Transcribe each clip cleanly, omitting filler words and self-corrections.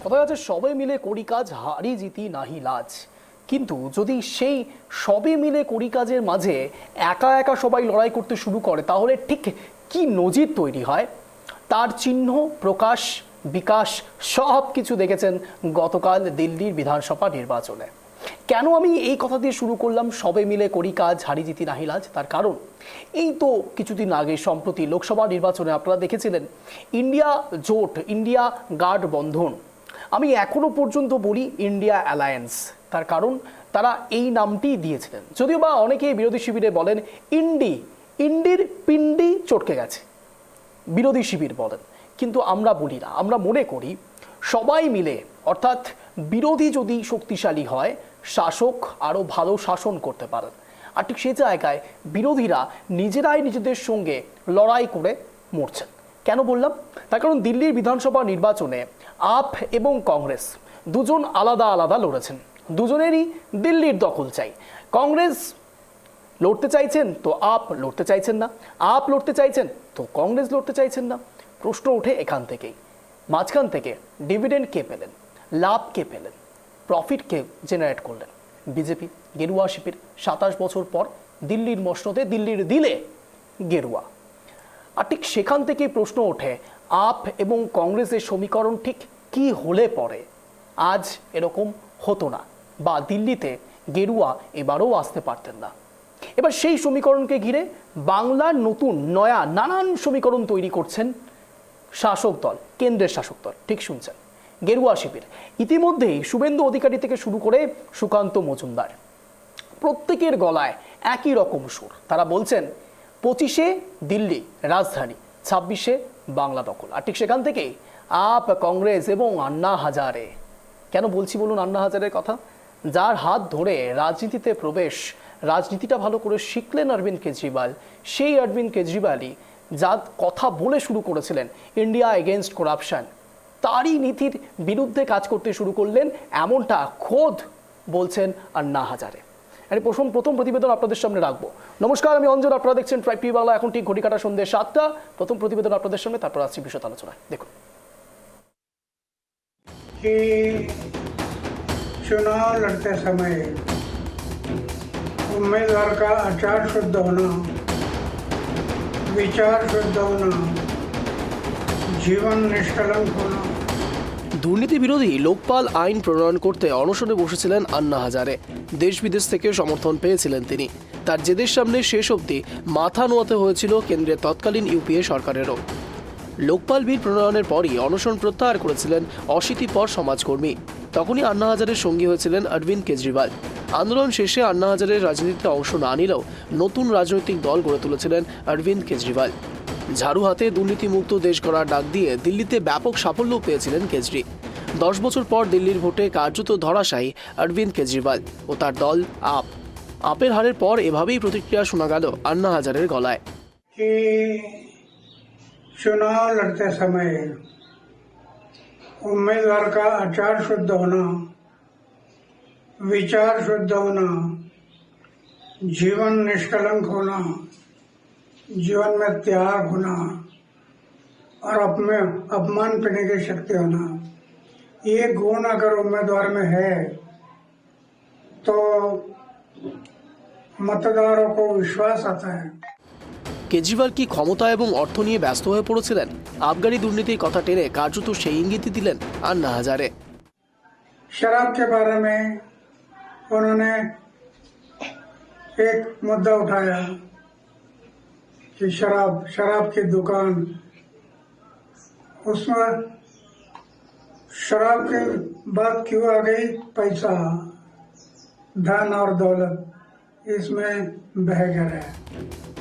কথায় আছে সবে মিলে করি কাজ হারি জিতি নাহি লাজ। কিন্তু যদি সেই সবে মিলে করি কাজের মাঝে একা একা সবাই লড়াই করতে শুরু করে তাহলে ঠিক কি নজির তৈরি হয় তার চিহ্ন প্রকাশ বিকাশ সব কিছু দেখেছেন গতকাল দিল্লির বিধানসভা নির্বাচনে। কেন আমি এই কথা দিয়ে শুরু করলাম সবে মিলে করি কাজ হারি জিতি নাহি লাজ, তার কারণ এই তো কিছুদিন আগে সম্প্রতি লোকসভা নির্বাচনে আপনারা দেখেছিলেন ইন্ডিয়া জোট, ইন্ডিয়া গাঠ বন্ধন, আমি এখনো পর্যন্ত বলি ইন্ডিয়া অ্যালায়েন্স, তার কারণ তারা এই নামটি দিয়েছিলেন। যদিও বা অনেকে বিরোধী শিবিরে বলেন ইন্ডির পিন্ডি চটকে গেছে, বিরোধী শিবির বলেন, কিন্তু আমরা বলি না। আমরা মনে করি সবাই মিলে, অর্থাৎ বিরোধী যদি শক্তিশালী হয় শাসক আরও ভালো শাসন করতে পারেন। আর ঠিক সেই জায়গায় বিরোধীরা নিজেরাই নিজেদের সঙ্গে লড়াই করে মরছেন। কেন বললাম? তার কারণ দিল্লির বিধানসভা নির্বাচনে আপ এবং কংগ্রেস দুজন আলাদা আলাদা লড়েছেন, দুজনেরই দিল্লির দখল চাই। কংগ্রেস লড়তে চাইছেন তো আপ লড়তে চাইছেন না, আপ লড়তে চাইছেন তো কংগ্রেস লড়তে চাইছেন না। প্রশ্ন ওঠে এখান থেকেই, মাঝখান থেকে ডিভিডেন্ড কে পেলেন, লাভ কে পেলেন, প্রফিট কে জেনারেট করলেন? বিজেপি, গেরুয়া শিবির। 27 বছর পর দিল্লির মসনদে, দিল্লির দিলে গেরুয়া। আর ঠিক সেখান থেকেই প্রশ্ন ওঠে আপ এবং কংগ্রেসের সমীকরণ ঠিক কি হলে পরে আজ এরকম হতো না, বা দিল্লিতে গেরুয়া এবারও আসতে পারতেন না। এবার সেই সমীকরণকে ঘিরে বাংলার নতুন নয়া নানান সমীকরণ তৈরি করছেন শাসক দল, কেন্দ্রের শাসক দল। ঠিক শুনছেন, গেরুয়া শিবির। ইতিমধ্যেই শুভেন্দু অধিকারী থেকে শুরু করে সুকান্ত মজুমদার, প্রত্যেকের গলায় একই রকম সুর। তারা বলছেন 25-এ দিল্লি রাজধানী, 26-এ বাংলা দখল। আর ঠিক সেখান থেকেই আপ, কংগ্রেস এবং আন্না হাজারে। কেন বলছি বলুন আন্না হাজারের কথা? যার হাত ধরে রাজনীতিতে প্রবেশ, রাজনীতিটা ভালো করে শিখলেন অরবিন্দ কেজরিওয়াল, সেই অরবিন্দ কেজরিওয়ালই যা কথা বলে শুরু করেছিলেন ইন্ডিয়া এগেনস্ট করাপশন, তারই নীতির বিরুদ্ধে কাজ করতে শুরু করলেন, এমনটা খোদ বলছেন আন্না হাজারে। আমি প্রথম প্রতিবেদন আপনাদের সামনে রাখবো। নমস্কার, আমি অঞ্জন, আপনারা দেখছেন ট্রাইব টিভি বাংলা। এখন ঠিক ঘড়ি কাটা সন্ধ্যে 7টা। প্রথম প্রতিবেদন আপনাদের সামনে, তারপর আসছি বিশদ আলোচনায়। দেখুন। चुनाव लड़ते समय उम्मीदवार का आचार शुद्ध होना, विचार शुद्ध होना, जीवन निष्कलंक होना। দুর্নীতি বিরোধী লোকপাল আইন প্রণয়ন করতে অনশনে বসেছিলেন আন্না হাজারে। দেশ বিদেশ থেকে সমর্থন পেয়েছিলেন তিনি। তার জেদের সামনে শেষ অবধি মাথা নোয়াতে হয়েছিল কেন্দ্রের তৎকালীন ইউপিএ সরকারেরও। লোকপাল বিল প্রণয়নের পরই অনশন প্রত্যাহার করেছিলেন অশীতিপর সমাজকর্মী। তখনই আন্না হাজারের সঙ্গী হয়েছিলেন অরবিন্দ কেজরিওয়াল। আন্দোলন শেষে আন্না হাজারের রাজনীতিতে অংশ না নিলেও নতুন রাজনৈতিক দল গড়ে তুলেছিলেন অরবিন্দ কেজরিওয়াল। ঝাড়ু হাতে দুর্নীতিমুক্ত দেশ গড়ার ডাক দিয়ে দিল্লিতে ব্যাপক সাফল্য পেয়েছিলেন কেজরি। 10 বছর পর দিল্লির ভোটে কার্যত ধরাশায়ী অরবিন্দ কেজরিওয়াল ও তার দল আপ। আপের হারের পর এভাবেই প্রতিক্রিয়া শোনা গেল আন্না হাজারের গলায়। चुनाव लड़ते समय उम्मीदवार का आचार शुद्ध होना, विचार शुद्ध होना, जीवन निष्कलंक होना, जीवन में त्याग होना और अपमान करने की शक्ति होना, ये गुण अगर उम्मीदवार में है तो मतदारों को विश्वास आता है। কেজরিওয়াল কি ক্ষমতা এবং অর্থ নিয়ে ব্যস্ত হয়ে পড়েছিলেন? আবগারি দুর্নীতির কথা টেনে কার্যত সেই ইঙ্গিতই দিলেন আন্না হাজারে। शराब के बारे में उन्होंने एक मुद्दा उठाया कि शराब की दुकान, उसमें शराब की बात क्यों आ गई? पैसा, धन और दौलत इसमें बह गया।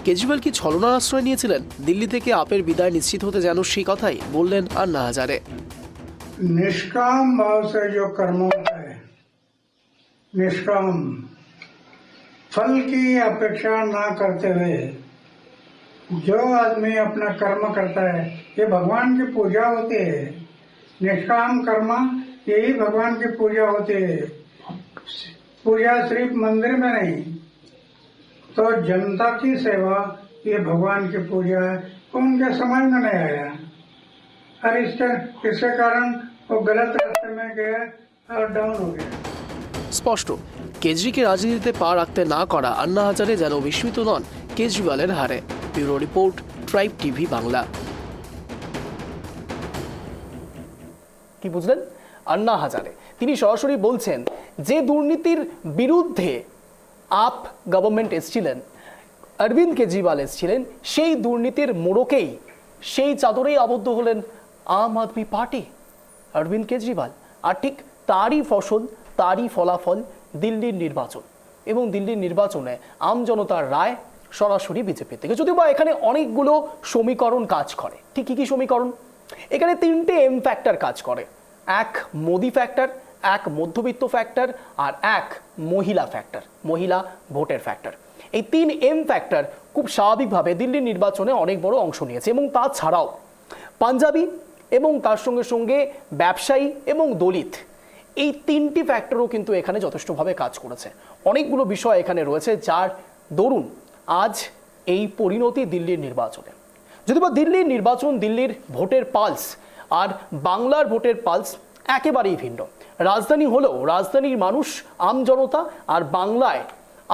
কেজরিওয়াল কি ছলনার আশ্রয় নিয়েছিলেন? দিল্লি থেকে আপের বিদায় নিশ্চিত হতে যেন সেই কথাই বললেন আন্না হাজারে। निष्काम भाव से जो कर्म होता है, निष्काम फल की अपेक्षा ना करते हुए जो आदमी अपना कर्म करता है, ये भगवान की पूजा होती है। निष्काम कर्म यही भगवान की पूजा होती है। पूजा सिर्फ मंदिर में नहीं, तो जनता की सेवा ये भगवान की पूजा है। उनके समझ में नहीं आया और इसके कारण वो गलत रास्ते में गया और डाउन हो गया। স্পষ্ট, কেজরিকে রাজনীতিতে পা রাখতে না করা আন্না হাজারে যেন বিস্মিত নন কেজরিওয়ালের হারে। Bureau report, tribe TV Bangla. কি বুঝলেন? আন্না হাজারে তিনি সরাসরি বলছেন যে দুর্নীতির বিরুদ্ধে আপ গভর্নমেন্ট এসেছিলেন, অরবিন্দ কেজরিওয়াল এসেছিলেন, সেই দুর্নীতির মোড়কেই, সেই চাদরেই আবদ্ধ হলেন আম আদমি পার্টি, অরবিন্দ কেজরিওয়াল। আর ঠিক তারই ফসল, তারই ফলাফল দিল্লির নির্বাচন। এবং দিল্লির নির্বাচনে আম জনতার রায় সরাসরি বিজেপি থেকে। যদিও বা এখানে অনেকগুলো সমীকরণ কাজ করে। ঠিক কী কী সমীকরণ? এখানে তিনটে এম ফ্যাক্টর কাজ করে। এক মোদি ফ্যাক্টর, এক মধ্যবিত্ত ফ্যাক্টর, আর এক মহিলা ফ্যাক্টর, মহিলা ভোটের ফ্যাক্টর। এই তিন এম ফ্যাক্টর খুব স্বাভাবিকভাবে দিল্লির নির্বাচনে অনেক বড় অংশ নিয়েছে। এবং তাছাড়াও পাঞ্জাবি এবং তার সঙ্গে সঙ্গে ব্যবসায়ী এবং দলিত, এই তিনটি ফ্যাক্টরও কিন্তু এখানে যথেষ্টভাবে কাজ করেছে। অনেকগুলো বিষয় এখানে রয়েছে যার দরুন আজ এই পরিণতি দিল্লির নির্বাচনে। যদিও বা দিল্লির নির্বাচন, দিল্লির ভোটের পালস আর বাংলার ভোটের পালস একেবারেই ভিন্ন। রাজধানী হলেও রাজধানীর মানুষ, আম জনতা আর বাংলায়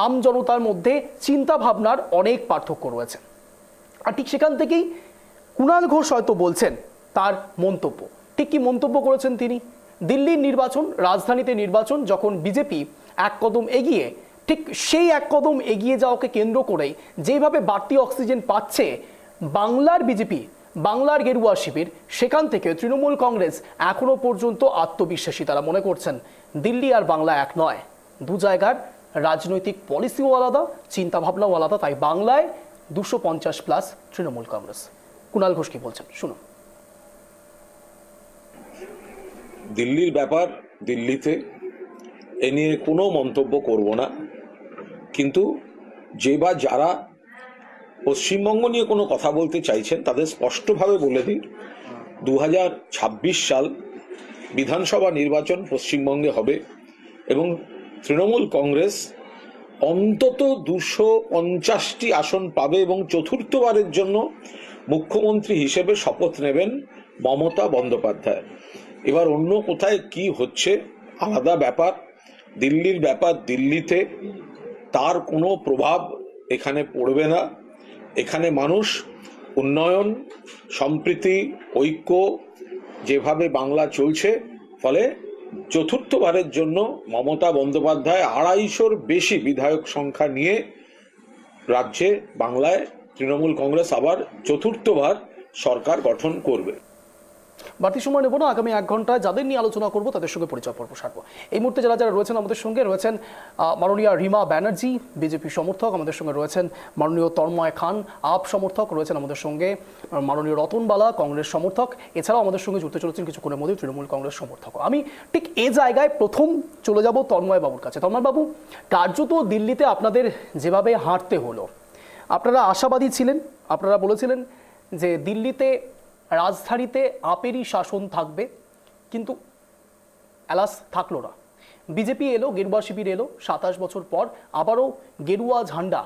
আম জনতার মধ্যে চিন্তা ভাবনার অনেক পার্থক্য রয়েছে। আর ঠিক সেখান থেকেই কুণাল ঘোষ হয়তো বলছেন তার মন্তব্য। ঠিক কি মন্তব্য করেছেন তিনি? দিল্লির নির্বাচন, রাজধানীতে নির্বাচন যখন বিজেপি এক কদম এগিয়ে, ঠিক সেই এক কদম এগিয়ে যাওয়াকে কেন্দ্র করেই যেভাবে বাড়তি অক্সিজেন পাচ্ছে বাংলার বিজেপি, বাংলার গেরুয়া শিবির, সেখান থেকে তৃণমূল কংগ্রেস এখনো পর্যন্ত আত্মবিশ্বাসী। তারা মনে করছেন দিল্লি আর বাংলা এক নয়, দু জায়গার রাজনৈতিক পলিসিও আলাদা, চিন্তাভাবনাও আলাদা। তাই বাংলায় 250+ তৃণমূল কংগ্রেস। কুণাল ঘোষ কি বলছেন শুনুন। দিল্লির ব্যাপার দিল্লিতে, এ নিয়ে কোনো মন্তব্য করব না। কিন্তু যে বা যারা পশ্চিমবঙ্গ নিয়ে কোনো কথা বলতে চাইছেন তাদের স্পষ্টভাবে বলে দিই, 2026 সাল বিধানসভা নির্বাচন পশ্চিমবঙ্গে হবে এবং তৃণমূল কংগ্রেস অন্তত 250টি আসন পাবে এবং চতুর্থবারের জন্য মুখ্যমন্ত্রী হিসেবে শপথ নেবেন মমতা বন্দ্যোপাধ্যায়। এবার অন্য কোথায় কি হচ্ছে আলাদা ব্যাপার, দিল্লির ব্যাপার দিল্লিতে, তার কোনো প্রভাব এখানে পড়বে না। এখানে মানুষ উন্নয়ন, সম্প্রীতি, ঐক্য যেভাবে বাংলা চলছে, ফলে চতুর্থবারের জন্য মমতা বন্দ্যোপাধ্যায় 250-র বেশি বিধায়ক সংখ্যা নিয়ে রাজ্যে, বাংলায় তৃণমূল কংগ্রেস আবার চতুর্থবার সরকার গঠন করবে। বাড়তি সময় নেব না, আগামী 1 ঘন্টায় যাদের নিয়ে আলোচনা করব তাদের সঙ্গে পরিচয় পর্ব সারবো। এই মুহূর্তে যারা যারা রয়েছেন আমাদের সঙ্গে, রয়েছেন মাননীয় রিমা ব্যানার্জি, বিজেপি সমর্থক, আমাদের সঙ্গে রয়েছেন মাননীয় তন্ময় খান, আপ সমর্থক, রয়েছেন আমাদের সঙ্গে মাননীয় রতনবালা, কংগ্রেস সমর্থক। এছাড়াও আমাদের সঙ্গে যুক্ত চলেছেন কিছুক্ষণের মধ্যে তৃণমূল কংগ্রেস সমর্থক। আমি ঠিক এই জায়গায় প্রথম চলে যাব তন্ময় বাবুর কাছে। তন্ময় বাবু, কার্যত দিল্লিতে আপনাদের যেভাবে হাঁটতে হলো, আপনারা আশাবাদী ছিলেন, আপনারা বলেছিলেন যে দিল্লিতে, রাজধানীতে আপেরই শাসন থাকবে, কিন্তু অ্যালাস থাকলো না। বিজেপি এলো, গেরুয়া শিবির এলো, 27 বছর পর আবারও গেরুয়া ঝান্ডা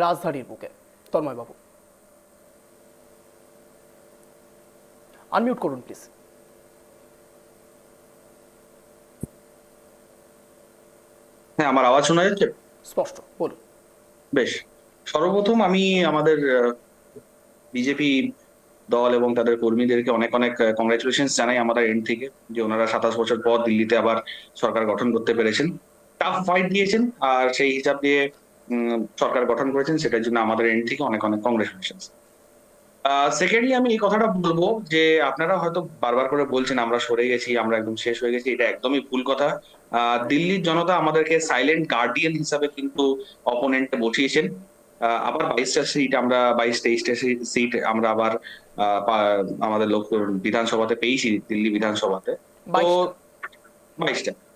রাজধানীর বুকে। তন্ময় বাবু আনমিউট করুন প্লিজ। হ্যাঁ, আমার আওয়াজ শোনা যাচ্ছে? স্পষ্ট বলুন। বেশ, সর্বপ্রথম আমি আমাদের বিজেপি দল এবং তাদের কর্মীদেরকে অনেক অনেক কংগ্রেচুলেশন জানাই আমাদের এন্ড থেকে, যে ওনারা 27 বছর পর দিল্লিতে আবার সরকার গঠন করতে পেরেছেন। টাফ ফাইট দিয়েছেন আর সেই হিসাব দিয়ে সরকার গঠন করেছেন, সেটার জন্য আমাদের এন্ড থেকে অনেক অনেক কংগ্রেচুলেশন। সেকেন্ডলি আমি এই কথাটা বলবো যে আপনারা হয়তো বারবার করে বলছেন আমরা সরে গেছি, আমরা একদম শেষ হয়ে গেছি। এটা একদমই ভুল কথা। দিল্লির জনতা আমাদেরকে সাইলেন্ট গার্ডিয়ান হিসাবে কিন্তু অপোনেন্টে বসিয়েছেন। আবার 22টা সিট আমরা, 22-23টা সিট আমরা আবার আমাদের লোক বিধানসভাতে পেয়েছি, দিল্লি বিধানসভাতে। তো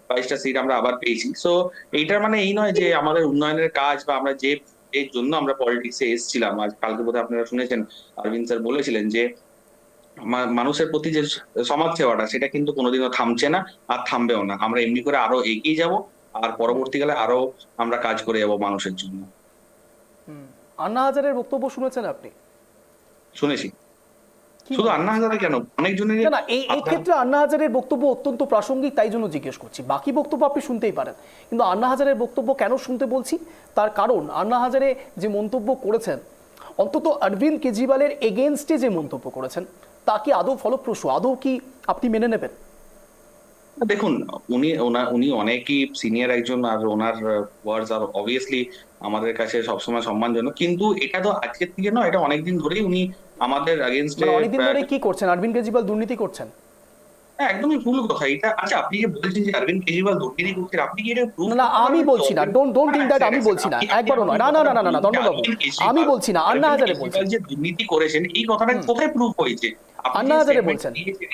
22টা সিট আমরা আবার পেয়েছি। সো এইটার মানে এই নয় যে আমাদের উন্নয়নের কাজ বা আমরা যে এর জন্য আমরা পলিটিক্সে এসেছিলাম। আজ কালকে বোধহয় আপনারা শুনেছেন অরবিন্দ স্যার বলেছিলেন যে মানুষের প্রতি যে সমাজ সেবাটা, সেটা কিন্তু কোনোদিনও থামছে না আর থামবেও না। আমরা এমনি করে আরো এগিয়ে যাব আর পরবর্তীকালে আরো আমরা কাজ করে যাব মানুষের জন্য। আন্না হাজারের বক্তব্য শুনেছেন আপনি? শুনেছি। কি কি শুধু মনে আন্না হাজারে কেন, অনেক জনের না না এই ক্ষেত্রে আন্না হাজারের বক্তব্য অত্যন্ত প্রাসঙ্গিক, তাই জন্য জিজ্ঞেস করছি। বাকি বক্তব্য আপনি শুনতেই পারেন, কিন্তু আন্না হাজারের বক্তব্য কেন শুনতে বলছি, তার কারণ আন্না হাজারে যে মন্তব্য করেছেন, অন্তত অরবিন্দ কেজরিওয়ালের এগেনস্টে যে মন্তব্য করেছেন, তা কি আদৌ ফলপ্রসূ, আদৌ কি আপনি মেনে নেবেন? দেখুন, উনি অনেকই সিনিয়র একজন, আর ওনার ওয়ার্ডস আর অবভিয়াসলি আমাদের কাছে সবসময় সম্মানজনক, কিন্তু এটা তো আজকের থেকে নয়, এটা অনেকদিন ধরেই উনি আমাদের এগেনস্টে। মানে অনেকদিন ধরে কি করছেন? অরবিন্দ কেজরিওয়াল দুর্নীতি করছেন? একদমই ভুল কথা এটা। আচ্ছা, আপনি যে বলছেন যে অরবিন্দ কেজরিওয়াল দুর্নীতি করছেন, আপনি কি এটা প্রুফ না না আমি বলছি না, ডোন্ট থিঙ্ক দ্যাট, আমি বলছি না, একবারও নয়, না না না না না না ধর্মবাবু, আমি বলছি না, আন্না হাজারে বলছেন। যে দুর্নীতি করেছেন এই কথাটা কোথায় প্রুফ হয়েছে? আপনি আন্না যে হাজারে statement বলছেন। দিয়েছেন,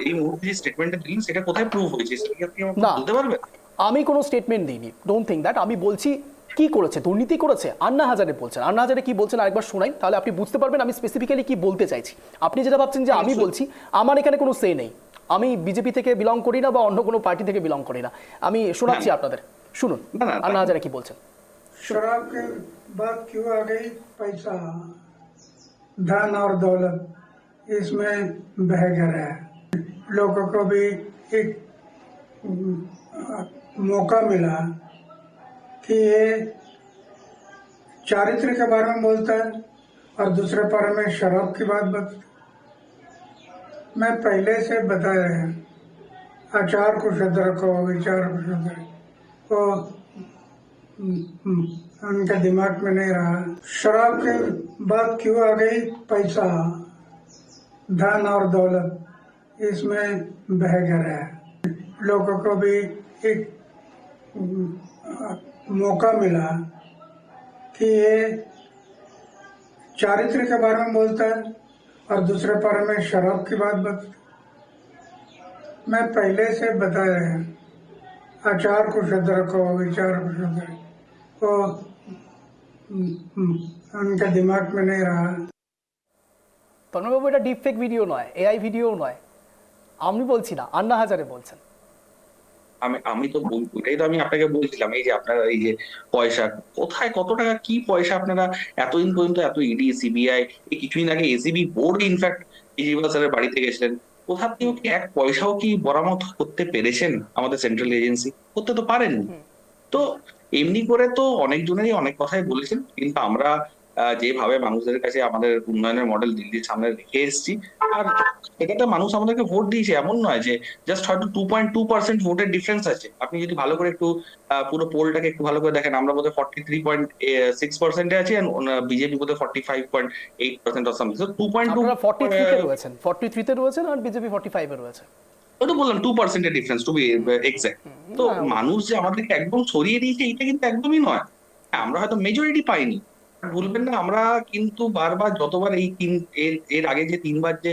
এই মুহূর্তে যে স্টেটমেন্টটা দিলেন সেটা কোথায় প্রুফ হয়েছে, সেটা কি আপনি আমাকে না বলতে পারবেন? আমি কোনো স্টেটমেন্ট দিইনি, ডোন্ট থিঙ্ক দ্যাট। আমি বলছি কি করেছে, দুর্নীতি করেছে, আন্না হাজারে বলছেন। আন্না হাজারে কি বলছেন আরেকবার শোনাই, তাহলে আপনি বুঝতে পারবেন আমি স্পেসিফিক্যালি কি বলতে চাইছি। আপনি যেটা ভাবছেন যে আমি বলছি, আমার এখানে কোনো সে নেই, আমি বিজেপি থেকে বিলং করি না বা অন্য কোনো পার্টি থেকে বিলং করি না। আমি শোনাচ্ছি আপনাদের, শুনুন আন্না হাজারে কি বলছেন। शराब के बाद क्यों आ गई? पैसा, धन और दौलत इसमें बह गया है। लोगों को भी एक मौका मिला कि ये चारित्र के बारे में बोलता है और दूसरे बारे में शराब की बात बता। मैं पहले से बताया है, आचार को शुद्ध रखो, विचार को शुद्ध रखो, उनके दिमाग में नहीं रहा। शराब के बाद क्यों आ गई? पैसा, धन और दौलत इसमें बह गया है। लोगों को भी एक मौका मिला कि ये चारित्र के बारे में बोलता है और दूसरे बारे में शराब की बात बता। मैं पहले से बताया है, आचार को शुद्ध रखो, विचार को शुद्ध रखो, उनके दिमाग में नहीं रहा। তন্ময়বাবু এটা ডিপ ফেক ভিডিও নয়, এআই ভিডিও নয়, আমি বলছি না, আন্না হাজারে বলছেন। আমি তো এটাই তো আমি আপনাকে বলছিলাম, এই যে আপনারা এই যে পয়সা কোথায়, কত টাকা কি পয়সা আপনারা এতদিন পর্যন্ত, এত ইডি সিবিআই, এই কিছুদিন আগে এসিবি বোর্ড ইনফ্যাক্ট কেজরিওয়াল স্যারের বাড়িতে গেছিলেন, কোথা থেকেও কি এক পয়সাও কি বরামত করতে পেরেছেন আমাদের সেন্ট্রাল এজেন্সি? করতে তো পারেননি। তো এমনি করে তো অনেকজনেরই অনেক কথাই বলেছেন, কিন্তু আমরা যেভাবে মানুষদের কাছে আমাদের উন্নয়নের মডেল দিল্লির সামনে রেখে এসেছি, আর সেটাতে মানুষ আমাদেরকে ভোট দিয়েছে, এমন নয় যে জাস্ট হয়তো 2.2% ভোটের ডিফারেন্স আছে। আপনি যদি ভালো করে একটু পুরো পোলটাকে একটু ভালো করে দেখেন, আমরা বোধহয় 43.6% আছি, বিজেপি বোধহয় 45.8% অর সামথিং। 2.2 আপনারা 43-তে রয়েছেন, 43-তে রয়েছেন আর বিজেপি 45-এ রয়েছে। ওই তো বললাম 2% এর ডিফারেন্স টু বি এক্সাক্ট। তো মানুষ যে আমাদেরকে একদম সরিয়ে দিয়েছে এটা কিন্তু একদমই নয়। হ্যাঁ, আমরা হয়তো মেজরিটি পাইনি, ভুলবেন না, আমরা কিন্তু বারবার যতবার এই এর আগে যে 3বার যে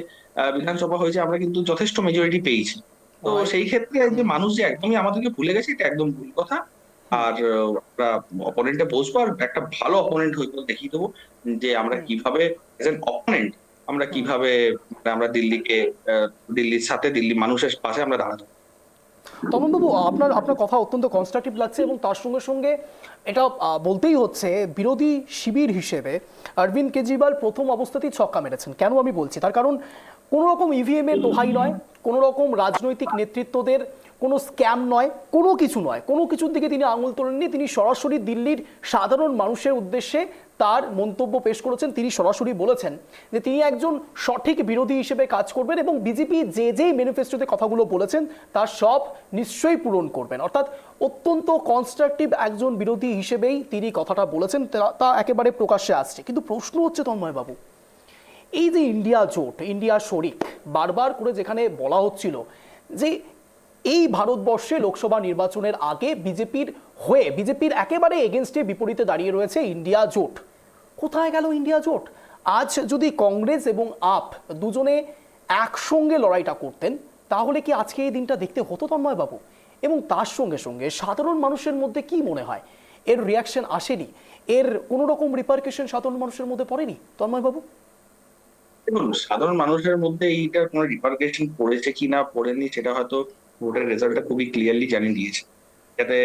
বিধানসভা হয়েছে আমরা কিন্তু যথেষ্ট মেজরিটি পেয়েছি। তো সেই ক্ষেত্রে যে মানুষ যে একদমই আমাদেরকে ভুলে গেছে এটা একদম ভুল কথা। আর আমরা অপোনেন্টে বসবো, আর একটা ভালো অপোনেন্ট হয়তো দেখিয়ে দেবো যে আমরা কিভাবে এজ এন অপোনেন্ট আমরা কিভাবে আমরা দিল্লির সাথে, দিল্লি মানুষের পাশে আমরা দাঁড়াবো। তমনবাবু, আপনার আপনার কথা অত্যন্ত কনস্ট্রাকটিভ লাগছে, এবং তার সঙ্গে সঙ্গে এটা বলতেই হচ্ছে, বিরোধী শিবির হিসেবে অরবিন্দ কেজরিওয়াল প্রথম অবস্থাতেই ছক্কা মেরেছেন। কেন আমি বলছি, তার কারণ কোনো রকম ইভিএম এর দোহাই নয়, কোনো রকম রাজনৈতিক নেতৃত্বদের কোনো স্ক্যাম নয়, কোনো কিছু নয়, কোনো কিছুর দিকে তিনি আঙুল তোলেননি। তিনি সরাসরি দিল্লির সাধারণ মানুষের উদ্দেশ্যে তার মন্তব্য পেশ করেছেন। তিনি সরাসরি বলেছেন যে তিনি একজন সঠিক বিরোধী হিসেবে কাজ করবেন, এবং বিজেপি যে ম্যানিফেস্টোতে কথাগুলো বলেছেন তার সব নিশ্চয়ই পূরণ করবেন। অর্থাৎ অত্যন্ত কনস্ট্রাকটিভ একজন বিরোধী হিসেবেই তিনি কথাটা বলেছেন, তা একেবারে প্রকাশ্যে আসছে। কিন্তু প্রশ্ন হচ্ছে তন্ময়বাবু, এই যে ইন্ডিয়া জোট, ইন্ডিয়া শরিক, বারবার করে যেখানে বলা হচ্ছিল যে এই ভারতবর্ষে লোকসভা নির্বাচনের আগে বিজেপির একেবারে এগেনস্টে, বিপরীতে দাঁড়িয়ে রয়েছে ইন্ডিয়া জোট, কোথায় গেল ইন্ডিয়া জোট? আজ যদি কংগ্রেস এবং আপ দুজনে একসঙ্গে লড়াইটা করতেন, তাহলে কি আজকে এই দিনটা দেখতে হতো তন্ময়বাবু? এবং তার সঙ্গে সঙ্গে সাধারণ মানুষের মধ্যে কি মনে হয়, এর রিয়াকশন আসেনি, এর কোনো রকম রিপারকেশন সাধারণ মানুষের মধ্যে পড়েনি তন্ময়বাবু? দেখুন, সাধারণ মানুষের মধ্যে এইটার কোনো রিপারকেশন পড়েছে কি না পড়েনি সেটা হয়তো ভোটের রেজাল্টটা খুবই ক্লিয়ারলি জানিয়ে দিয়েছে, যাতে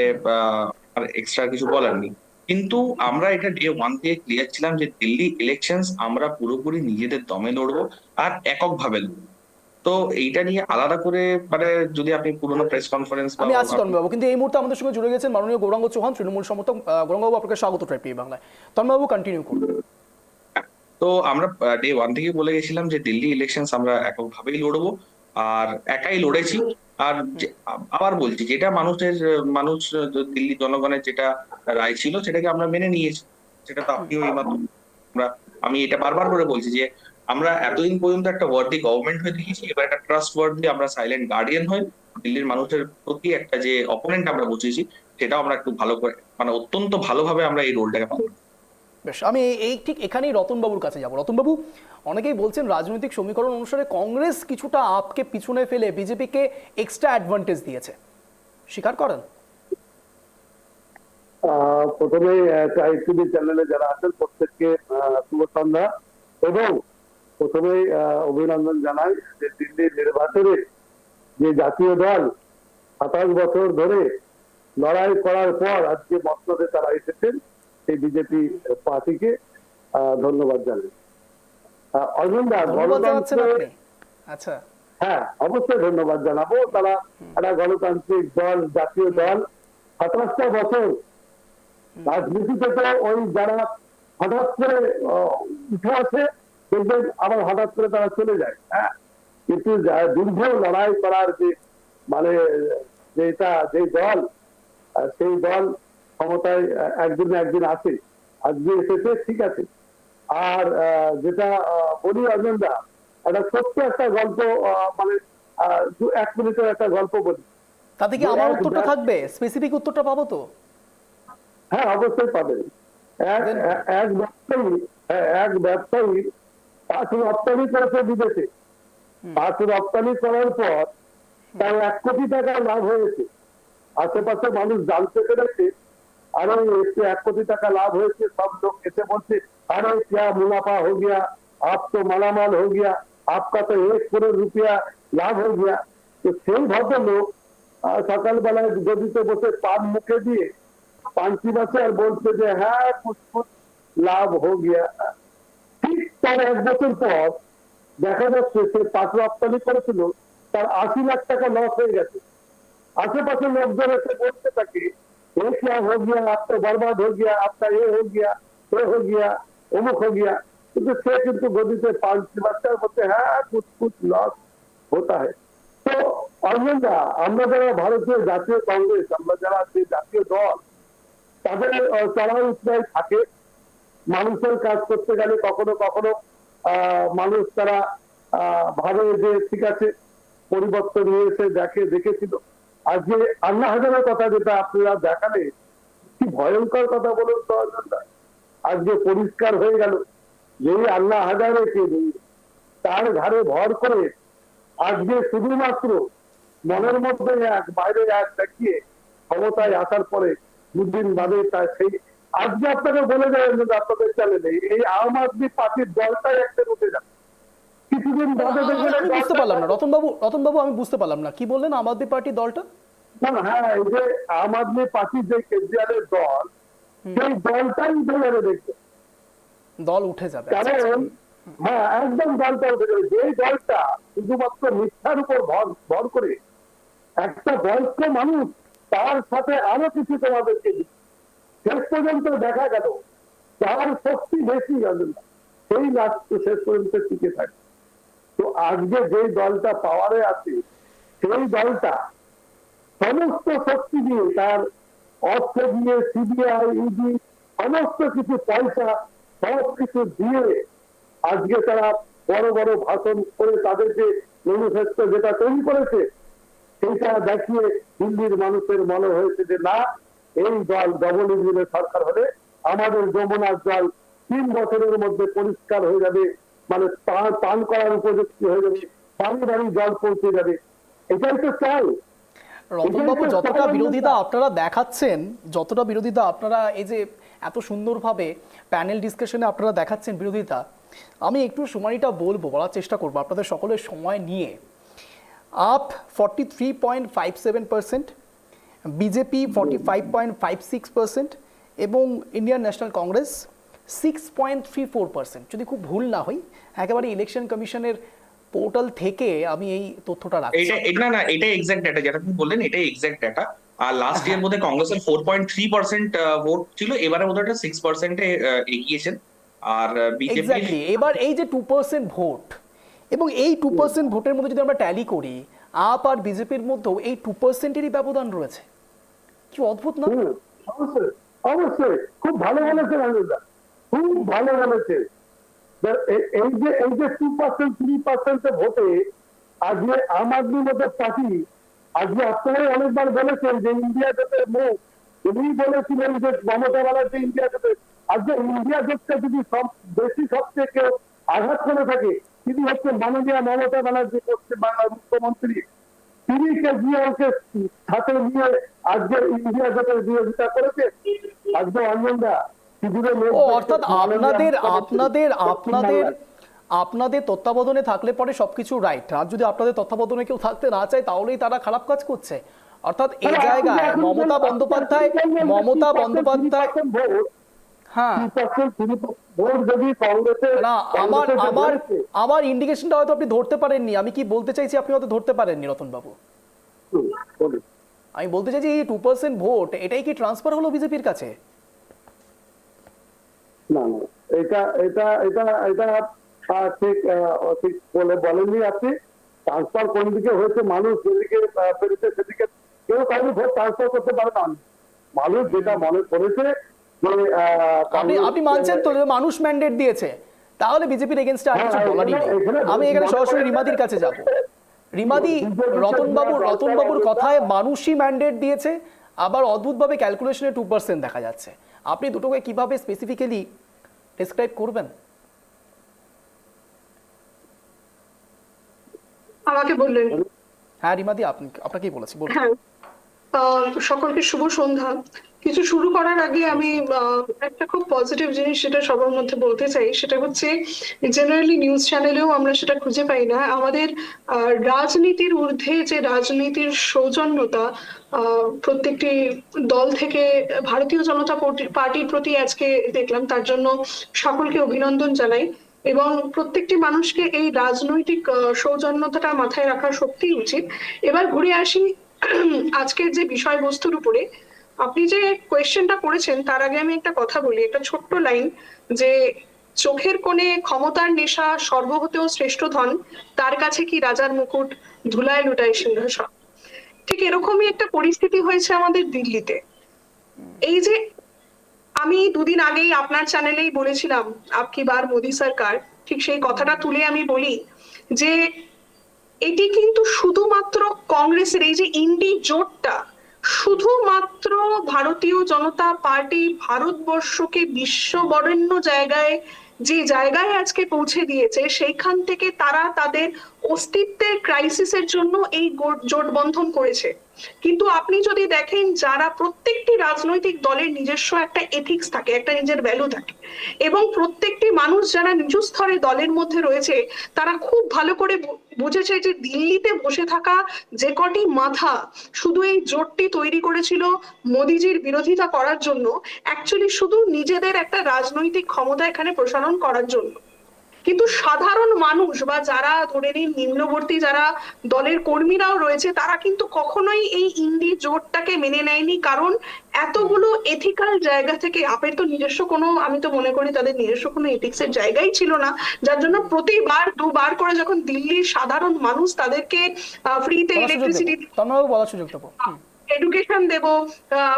আর এক্সট্রা কিছু বলার নেই। কিন্তু আমরা এটা ডে ওয়ান থেকে ক্লিয়ার ছিলাম যে দিল্লি ইলেকশনস আমরা পুরোপুরি নিজেদের দমে লড়বো আর এককভাবে লড়বো। তো এইটা নিয়ে আলাদা করে মানে যদি আপনি পুরোনো প্রেস কনফারেন্স বা আমি আসছি তন্ময়বাবু, কিন্তু এই মুহূর্তে আমাদের সঙ্গে জুড়ে গেছেন মাননীয় গৌরাঙ্গ চৌহান, তৃণমূল সমর্থক। গৌরাঙ্গবাবু, আপনাকে স্বাগত ট্রাইব টিভি বাংলায়। তন্ময়বাবু, কন্টিনিউ করুন। তো আমরা ডে ওয়ান থেকে বলে গেছিলাম যে দিল্লি ইলেকশনস আমরা এককভাবেই লড়বো আর একাই লড়েছি। আর আবার বলছি, যেটা মানুষ দিল্লি জনগণের যেটা রায় ছিল সেটাকে আমরা মেনে নিয়েছি। সেটা তো আপনিও এইমাত্র আমরা আমি এটা বারবার করে বলছি যে আমরা এতদিন পর্যন্ত একটা ওয়ার্ডি গভর্নমেন্ট হয়ে দেখিয়েছি, এবার একটা ট্রাস্ট ওয়ার্ডি আমরা সাইলেন্ট গার্ডিয়ান হয়ে দিল্লির মানুষের প্রতি একটা যে অপোনেন্ট আমরা বুঝিয়েছি সেটাও আমরা একটু ভালো করে মানে অত্যন্ত ভালোভাবে আমরা এই রোলটাকে পালন করি। বেশ, আমি এই ঠিক এখানেই রতনবাবুর কাছে যাব। রতনবাবু, অনেকেই বলছেন রাজনৈতিক সমীকরণ অনুসারে কংগ্রেস কিছুটা আপকে পিছনে ফেলে বিজেপিকে এক্সট্রা অ্যাডভান্টেজ দিয়েছে, স্বীকার করেন? প্রথমে ট্রাইব টিভি চ্যানেলে যারা আছেন প্রত্যেককে শুভ সন্ধ্যা, এবং প্রথমেই অভিনন্দন জানাই যে দিল্লির নির্বাচনে যে জাতীয় দল 27 বছর ধরে লড়াই করার পর আজকে মসনদে তারা এসেছেন, সেই বিজেপি পার্টিকে ধন্যবাদ জানাই। অরবিন্দা, ধন্যবাদ জানাচ্ছেন গণতন্ত্রের, আপনি? আচ্ছা, হ্যাঁ অবশ্যই ধন্যবাদ জানাবো। তারা একটা গণতান্ত্রিক দল, জাতীয় দল, 27টা বছর রাজনীতিতে তো ওই যারা হঠাৎ করে উঠে আসে দেখবেন আবার হঠাৎ করে তারা চলে যায়, হ্যাঁ, কিন্তু দীর্ঘ লড়াই করার যে মানে যেটা যে দল, সেই দল ক্ষমতায় একদিন না একদিন আসে, আজকে এসেছে, ঠিক আছে। আর যেটা বলি অজন্দা, একটা ছোট্ট একটা গল্প, মানে 1 মিনিটের একটা গল্প বলি। তাতে কি আমার উত্তরটা থাকবে? স্পেসিফিক উত্তরটা পাবো তো? হ্যাঁ অবশ্যই পাবেন। এক ব্যবসায়ী 5 রপ্তানি করেছে বিদেশে। 5 রপ্তানি করার পর তার 1 কোটি টাকা লাভ হয়েছে। আশেপাশে মানুষ জানতে পেরেছে, আরে একটু 1 কোটি টাকা লাভ হয়েছে, সব লোক এসে বলছে আরে क्या मुनाफा हो गया, आप तो मालामाल हो गया, आपका तो 1 करोड़ रुपया লাভ हो गया। তো সেই ভদ্রলোক সকালবেলায় গদিতে বসে পান মুখে দিয়ে পাঞ্চি বাসে আর বলছে যে হ্যাঁ কুছ কুছ লাভ হো গিয়া। ঠিক তার 1 বছর পর দেখা যাচ্ছে সে 5 রপ্তানি করেছিল, তার 80 লাখ টাকা লস হয়ে গেছে। आसे-पासे लोकजन ऐसे बोलते থাকে ये क्या हो गया, आप तो बर्बाद हो गया, आपका ये हो गया, वो हो गया, অমুক हो गया। কিন্তু সে কিন্তু গদিতে পাঞ্চি বাচ্চার মধ্যে হ্যাঁ কুছ কুছ লস হতা है। তো অরবিন্দা, আমরা যারা ভারতীয় জাতীয় কংগ্রেস, আমরা যারা আছে জাতীয় দল, তাদের চলার উৎসাহ থাকে। মানুষের কাজ করতে গেলে কখনো কখনো মানুষ তারা ভাবে যে ঠিক আছে, পরিবর্তন হয়েছে, দেখেছিল। আজকে আন্না হাজারের কথা যেটা আপনারা দেখালে, কি ভয়ঙ্কর কথা বলুন তো অর্জুনদা। আজকে পরিষ্কার হয়ে গেল যে আন্না হাজারেকে তার ঘাড়ে ভর করে আজকে শুধুমাত্র মনের মধ্যে এক বাইরে এক দেখিয়ে ক্ষমতায় আসার পরে দুদিন বাদে তার সেই আজকে আপনাকে বলে যায় আপনাদের চ্যানেলে এই আম আদমি পার্টির দলটাই একটা উঠে যাবে কিছুদিন বাদে দেখবেন। আমি বুঝতে পারলাম না রতনবাবু, আমি বুঝতে পারলাম না কি বললেন আম আদমি পার্টি দলটা? না হ্যাঁ, এই যে আম আদমি পার্টি যে কেজরিওয়ালের দল, সেই দলটাই উঠে যাবে দেখবে। দল উঠে যাবে? কারণ হ্যাঁ একদম দলটা উঠে যাবে। যে দলটা শুধুমাত্র মিথ্যার উপর ভর করে একটা বয়স্ক মানুষ, তার সাথে আরো কিছু তোমাদেরকে শেষ পর্যন্ত দেখা গেল যার শক্তি বেশি হবে না, সেই লাস্ট শেষ পর্যন্ত টিকে থাকে। তো আজকে যে দলটা পাওয়ারে আছে, সেই দলটা সমস্ত শক্তি দিয়ে, তার অর্থ দিয়ে, সিবিআই, ইডি, সমস্ত কিছু পয়সা সব কিছু দিয়ে আজকে তারা বড় বড় ভাষণ করে তাদের যে ম্যানিফেস্টো যেটা তৈরি করেছে, সেইটা দেখিয়ে দিল্লির মানুষের মনে হয়েছে যে না, এই দল ডবল ইঞ্জিনের সরকার হলে আমাদের যমুনার জল 3 বছরের মধ্যে পরিষ্কার হয়ে যাবে, মানে পান করার উপযুক্ত হয়ে যাবে, বাড়ি বাড়ি জল পৌঁছে যাবে। এটাই তো চাই। রতনবাবু, যতটা বিরোধিতা আপনারা এই যে এত সুন্দরভাবে প্যানেল ডিসকাশনে আপনারা দেখাচ্ছেন বিরোধিতা, আমি একটু সময়টা বলার চেষ্টা করবো আপনাদের সকলের সময় নিয়ে। আপ 43.57%, বিজেপি 45.56%, এবং ইন্ডিয়ান ন্যাশনাল কংগ্রেস 6.34%। যদি খুব ভুল না হই, একেবারে ইলেকশন কমিশনের পোর্টাল থেকে আমি এই তথ্যটা রাখছি। এটা এক্সাক্ট ডাটা যেটা আপনি বললেন, এটাই এক্সাক্ট ডাটা। আর লাস্ট ইয়ার বোধহয় কংগ্রেসের 4.3% ভোট ছিল, এবারে বোধহয় 6%-এ এগিয়েছেন। আর বিজেপি এক্স্যাক্টলি। এবার এই যে 2% ভোট, এবং এই 2% ভোটের মধ্যে যদি আমরা ট্যালি করি, আপ আর বিজেপির মধ্যেও এই 2%-এরই ব্যবধান রয়েছে। কি অদ্ভুত না? অবশ্যই অবশ্যই, খুব ভালো বলেছেন আনন্দা, খুব ভালো বলেছে। এই যে 2% 3% ভোটে আজকে আম আদমি পার্টি, আজকে আপনারাই অনেকবার বলেছেন যে ইন্ডিয়া জোটের মুখ, উনি বলেছিলেন যে মমতা ব্যানার্জি ইন্ডিয়া জোটে, আজকে ইন্ডিয়া জোটটা যদি বেশি সবচেয়ে কেউ আঘাত করে থাকে, তিনি হচ্ছে মাননীয় মমতা ব্যানার্জি, পশ্চিমবাংলার মুখ্যমন্ত্রী। তিনি কেজরিওয়ালকে সাথে নিয়ে আজকে ইন্ডিয়া জোটের বিরোধিতা করেছে। আজকে অঞ্জনদা ও অর্থাৎ আপনাদের তত্ত্বাবধানে থাকলে পরে সবকিছু রাইট, আর যদি আপনাদের তত্ত্বাবধানে কেউ থাকতে না চায় তাহলেই তারা খারাপ কাজ করছে। অর্থাৎ এই জায়গায় মমতা বন্দ্যোপাধ্যায় হ্যাঁ না, আমার ইন্ডিকেশনটা হয়তো আপনি ধরতে পারেননি। আমি কি বলতে চাইছি আপনি হয়তো ধরতে পারেননি রতন বাবু। আমি বলতে চাইছি এই 2% ভোট, এটাই কি ট্রান্সফার হলো বিজেপির কাছে? না না, এটা এটা এটা এটা ঠিক ঠিক বলেননি আপনি। ট্রান্সফার কোন দিকে হয়েছে, মানুষ যেদিকে পেরেছে সেদিকে কেউ কাউকে ভোট ট্রান্সফার করতে পারে না। মানুষ যেটা মনে করেছে আপনি মানছেন তো মানুষ ম্যান্ডেট দিয়েছে, তাহলে বিজেপির এগেইনস্টে আর কিছু বলারই নেই। আমি এখানে সরাসরি রিমাদির কাছে যাব। রিমাদি, রতনবাবুর কথায় মানুষই ম্যান্ডেট দিয়েছে, আবার অদ্ভুতভাবে ক্যালকুলেশনে 2% দেখা যাচ্ছে। আপনি দুটোকে কিভাবে স্পেসিফিক্যালি ডেসক্রাইব করবেন? আমাকে বললেন? হ্যাঁ রিমাদি, আপনাকেই বলেছি, বলুন। হ্যাঁ, সকলকে শুভ সন্ধ্যা। কিছু শুরু করার আগে আমি একটা খুব পজিটিভ জিনিস সেটা সবার মধ্যে বলতে চাই, সেটা হচ্ছে জেনারেলি নিউজ চ্যানেলেও আমরা সেটা খুঁজে পাই না। আমাদের রাজনীতির ঊর্ধ্বে যে রাজনীতির সৌজন্যতা প্রত্যেকটি দল থেকে ভারতীয় জনতা পার্টির প্রতি আজকে দেখলাম, তার জন্য সকলকে অভিনন্দন জানাই। এবং প্রত্যেকটি মানুষকে এই রাজনৈতিক সৌজন্যতাটা মাথায় রাখা সত্যিই উচিত। এবার ঘুরে আসি আজকের যে বিষয়বস্তুর উপরে। আপনি যে কোয়েশ্চেনটা করেছেন তার আগে আমি একটা কথা বলি, একটা ছোট্ট লাইন, যে চোখের কোণে ক্ষমতার নেশা সর্বহতেও শ্রেষ্ঠ ধন, তার কাছে কি রাজার মুকুট, ধুলায় লুটায় সিংহাসন। ঠিক এরকমই একটা পরিস্থিতি হয়েছে আমাদের দিল্লিতে। এই যে আমি দুদিন আগেই আপনার চ্যানেলেই বলেছিলাম আপকি বার মোদী সরকার, ঠিক সেই কথাটা তুলে আমি বলি যে এটি কিন্তু শুধুমাত্র কংগ্রেসের এই যে ইন্ডি জোটটা শুধুমাত্র ভারতীয় জনতা পার্টি ভারতবর্ষকে বিশ্ব বরেণ্য জায়গায়, যে জায়গায় আজকে পৌঁছে দিয়েছে, সেইখান থেকে তারা তাদের অস্তিত্বের ক্রাইসিসের জন্য এই জোট বন্ধন করেছে। কিন্তু আপনি যদি দেখেন, যারা প্রত্যেকটি রাজনৈতিক দলের নিজস্ব একটা এথিক্স থাকে, একটা নিজের ভ্যালু থাকে, এবং প্রত্যেকটি মানুষ যারা নিজ স্তরে দলের মধ্যে রয়েছে, তারা খুব ভালো করে বুঝেছে যে দিল্লিতে বসে থাকা যে কটি মাথা শুধু এই জোটটি তৈরি করেছিল মোদিজির বিরোধিতা করার জন্য, অ্যাকচুয়ালি শুধু নিজেদের একটা রাজনৈতিক ক্ষমতা এখানে প্রসারণ করার জন্য। কিন্তু সাধারণ মানুষ বা যারা ধরে নিন নিম্নবর্তী যারা দলের কর্মীরাও রয়েছে, তারা কিন্তু কখনোই এই ইন্ডি জোটটাকে মেনে নেয়নি। কারণ এতগুলো এথিক্যাল জায়গা থেকে আপের তো নিজস্ব কোনো, আমি তো মনে করি তাদের নিজস্ব কোনো এথিক্সের জায়গাই ছিল না, যার জন্য প্রতিবার দুবার করে যখন দিল্লির সাধারণ মানুষ তাদেরকে ফ্রিতে ইলেকট্রিসিটি, বলার সুযোগ দেবো, এডুকেশন দেবো,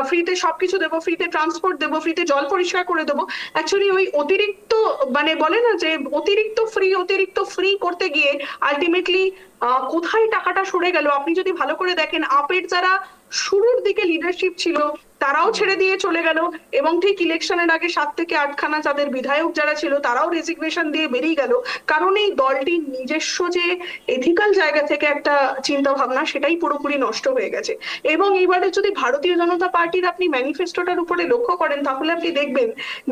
ফ্রিতে সবকিছু দেবো, ফ্রিতে ট্রান্সপোর্ট দেবো, ফ্রিতে জল পরিষ্কার করে দেবো, অ্যাকচুয়ালি ওই অতিরিক্ত মানে বলে না যে অতিরিক্ত ফ্রি করতে গিয়ে আলটিমেটলি কোথায় টাকাটা সরে গেল। আপনি যদি ভালো করে দেখেন, আপের যারা শুরুর দিকে লিডারশিপ ছিল তারাও ছেড়ে দিয়ে চলে গেল, এবং ঠিক ইলেকশনের আগে 7 থেকে 8খানা তাদের বিধায়ক যারা ছিল তারাও রেজিগনেশন দিয়ে বেরিয়ে গেল। কারণ এই দলটির নিজস্ব যে এথিক্যাল জায়গা থেকে একটা চিন্তা ভাবনা, সেটাই পুরোপুরি নষ্ট হয়ে গেছে। এবং এইবারে যদি ভারতীয় জনতা পার্টির আপনি ম্যানিফেস্টোটার উপরে লক্ষ্য করেন, তাহলে আপনি দেখবেন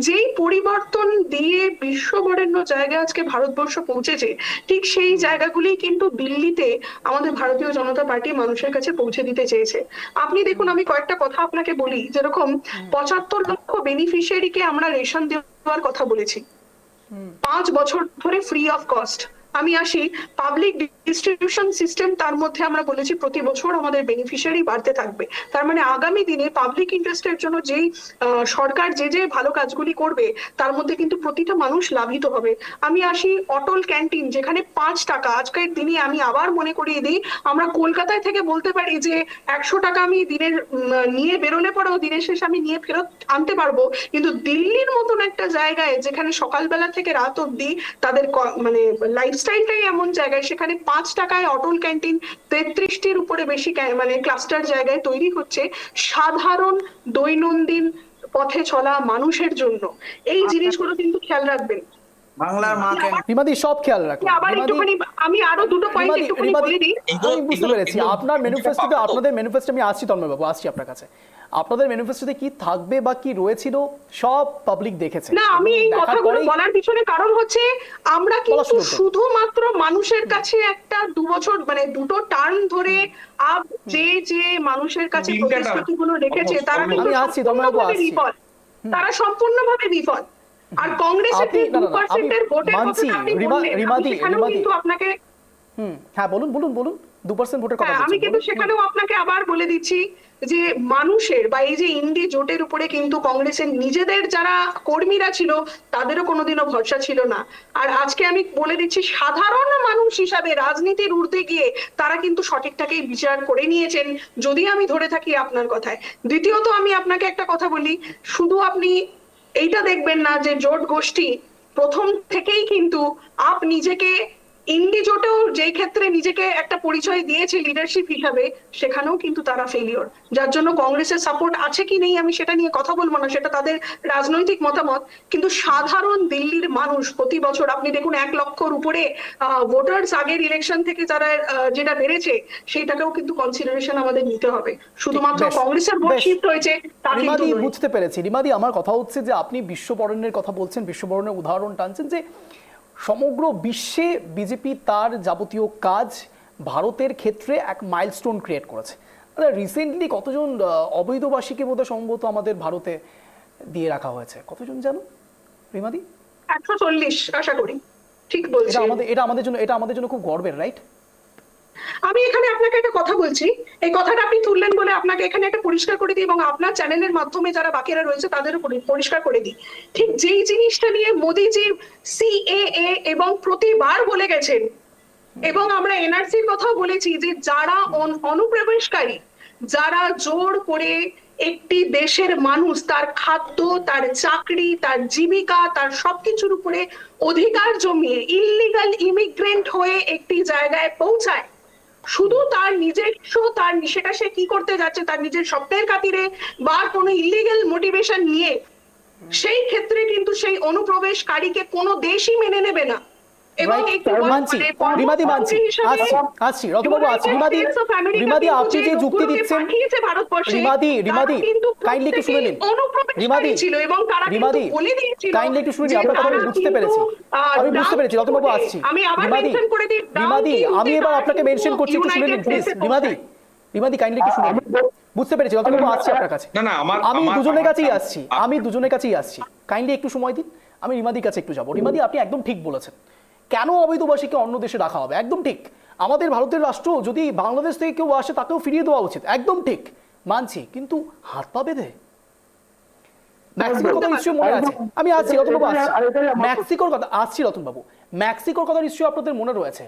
যেই পরিবর্তন দিয়ে বিশ্ববরেণ্য জায়গায় আজকে ভারতবর্ষ পৌঁছেছে, ঠিক সেই জায়গাগুলি কিন্তু দিল্লিতে আমাদের ভারতীয় জনতা পার্টি মানুষের কাছে পৌঁছে দিতে চেয়েছে। আপনি দেখুন, আমি কয়েকটা কথা আপনাকে বলি। বলি, যেরকম 75 লক্ষ বেনিফিশিয়ারিকে আমরা রেশন দেওয়ার কথা বলেছি 5 বছর ধরে ফ্রি অফ কস্ট। আমি আসি পাবলিক ডিস্ট্রিবিউশন সিস্টেম, তার মধ্যে আমরা বলেছি প্রতি বছর আমাদের বেনিফিশিয়ারি বাড়তে থাকবে। তার মানে আগামী দিনে পাবলিক ইন্টারেস্টের জন্য যেই সরকার যে ভালো কাজগুলি করবে তার মধ্যে কিন্তু প্রতিটা মানুষ লাভিত হবে। আমি আসি অটল ক্যান্টিন, যেখানে 5 টাকা, আজকের দিনে আমি আবার মনে করিয়ে দিই, আমরা কলকাতায় থেকে বলতে পারি যে 100 টাকা আমি দিনের নিয়ে বেরোলে পরেও দিনের শেষে আমি নিয়ে ফেরত আনতে পারবো, কিন্তু দিল্লির মতন একটা জায়গায় যেখানে সকালবেলা থেকে রাত অব্দি তাদের মানে লাইফস্টাইলটাই এমন জায়গায়, সেখানে 5 টাকায় অটল ক্যান্টিন 33টির উপরে বেশি মানে ক্লাস্টার জায়গায় তৈরি হচ্ছে সাধারণ দৈনন্দিন পথে চলা মানুষের জন্য। এই জিনিসগুলো কিন্তু খেয়াল রাখবেন। বাংলার মা কেন রিমাদি সব খেয়াল রাখুন। আবার রিমাদি, একটুখানি আমি আরো দুটো পয়েন্ট রিমাদি, একটুখানি রিমাদি, বলে দিই। আমি বুঝতে পেরেছি আপনার ম্যানিফেস্টোতে, আপনাদের ম্যানিফেস্টো আমি আসছি তন্ময়বাবু, আসছি আপনার কাছে। আপনাদের ম্যানিফেস্টোতে কি থাকবে বা কি রয়েছিল সব পাবলিক দেখেছে। না, আমি এই দেখার কথাগুলো পরেই বলার পিছনে কারণ হচ্ছে আমরা বলা কিন্তু শুরু করুন। শুধুমাত্র মানুষের কাছে একটা 2 বছর মানে দুটো টার্ম ধরে যে মানুষের কাছে তিনটা term। প্রতিশ্রুতিগুলো রেখেছে তারা আমি কিন্তু আসছি, তন্ময়বাবু সম্পূর্ণভাবে আসছি। বিফল। তারা সম্পূর্ণভাবে বিফল। আর কংগ্রেসের আপনি, যে না, না, না, 2% এর আমি ভোটের মানছি, কথা আপনি রিমা- বললেন, রিমাদি, আমি সেখানেও রিমাদি। কিন্তু আপনাকে হ্যাঁ, বলুন বলুন বলুন, 2% ভোটের কথা হ্যাঁ, আমি বলছেন, কিন্তু বলুন। সেখানেও আপনাকে আবার বলে দিচ্ছি যে মানুষের বা এই যে ইন্ডি জোটের উপরে কিন্তু কংগ্রেসের নিজেদের যারা কর্মীরা ছিল তাদেরও কোনোদিনও ভরসা ছিল না। আর আজকে আমি বলে দিচ্ছি সাধারণ মানুষ হিসাবে রাজনীতির ঊর্ধ্বে গিয়ে তারা কিন্তু সঠিকটাকেই বিচার করে নিয়েছেন, যদি আমি ধরে থাকি আপনার কথায়। দ্বিতীয়ত আমি আপনাকে একটা কথা বলি, শুধু আপনি এইটা দেখবেন না যে জোট গোষ্ঠী প্রথম থেকেই কিন্তু নিজেকে ইন্ডি জোটেও যেই ক্ষেত্রে নিজেকে একটা পরিচয় দিয়েছে লিডারশিপ হিসাবে, সেখানেও কিন্তু তারা ফেলিওর। যার জন্য কংগ্রেসের সাপোর্ট আছে কি নেই আমি সেটা নিয়ে কথা বলবো না, সেটা তাদের রাজনৈতিক মতামত। কিন্তু সাধারণ দিল্লির মানুষ প্রতি বছর আপনি দেখুন 1 লক্ষর উপরে ভোটার্স আগের ইলেকশন থেকে যারা যেটা বেড়েছে সেইটাকেও কিন্তু কনসিডারেশন আমাদের নিতে হবে। শুধুমাত্র বেশ, কংগ্রেসের ভোট বেশ। শিফট হয়েছে তা কিন্তু রিমাদি, নয়। বুঝতে পেরেছি রিমাদি। আমার কথা হচ্ছে যে আপনি বিশ্ববরণের কথা বলছেন, বিশ্ববরণের উদাহরণ টানছেন যে সমগ্র বিশ্বে বিজেপি তার যাবতীয় কাজ ভারতের ক্ষেত্রে এক মাইলস্টোন ক্রিয়েট করেছে। রিসেন্টলি কতজন অবৈধবাসীকে বোধহয় সম্ভবত আমাদের ভারতে দিয়ে রাখা হয়েছে, কতজন জানো রিমাদি? 140 আশা করি, ঠিক বলছি। এটা আমাদের জন্য খুব গর্বের, রাইট? আমি এখানে আপনাকে একটা কথা বলছি, এই কথাটা আপনি তুললেন বলে আপনাকে এখানে একটা পরিষ্কার করে দিই এবং আপনার চ্যানেলের মাধ্যমে যারা বাকিরা রয়েছে তাদেরও পরিষ্কার করে দিই। ঠিক যেই জিনিসটা নিয়ে মোদিজি সিএএ এবং প্রতিবার বলে গেছেন, এবং আমরা এনআরসির কথাও বলেছি যে যারা অনুপ্রবেশকারী, যারা জোর করে একটি দেশের মানুষ তার খাদ্য, তার চাকরি, তার জীবিকা, তার সবকিছুর উপরে অধিকার জমিয়ে ইল্লিগাল ইমিগ্রেন্ট হয়ে একটি জায়গায় পৌঁছায়, শুধু তার নিজস্ব সেটা সে কি করতে যাচ্ছে তার নিজের স্বপ্নের খাতিরে বা কোনো ইলিগাল মোটিভেশন নিয়ে, সেই ক্ষেত্রে কিন্তু সেই অনুপ্রবেশকারীকে কোনো দেশই মেনে নেবে না। এবং একটু মানছি রিমাদি, মানছি, আসছি রতনবাবু, আসছি। রিমাদি আপনি যে যুক্তি দিচ্ছেন, রিমাদি কাইন্ডলি একটু শুনে নিন। রিমাদি, কাইন্ডলি একটু শুনে নিন, আপনার কথা আমি বুঝতে পেরেছি, রতনবাবু আসছি। রিমাদি, আমি এবার আপনাকে মেনশন করছি, একটু শুনে নিন প্লিজ। রিমাদি কাইন্ডলি একটু শুনে নিন। বুঝতে পেরেছি রতনবাবু, আসছি আপনার কাছে। আমি দুজনের কাছেই আসছি, কাইন্ডলি একটু সময় দিন। আমি রিমাদির কাছে একটু যাবো। রিমাদি, আপনি একদম ঠিক বলেছেন, কেন অবৈধবাসীকে অন্য দেশে রাখা হবে, একদম ঠিক। আমাদের ভারতের রাষ্ট্র যদি বাংলাদেশ থেকে কেউ আসে তাকেও ফিরিয়ে দেওয়া উচিত, একদম ঠিক, মানছি। কিন্তু হাত পা বেঁধে মেক্সিকোর কথা নিশ্চয়ই মনে আছে। আমি আসছি রতনবাবু, আসছি মেক্সিকোর কথা, রতনবাবু মেক্সিকোর কথা নিশ্চয়ই আপনাদের মনে রয়েছে।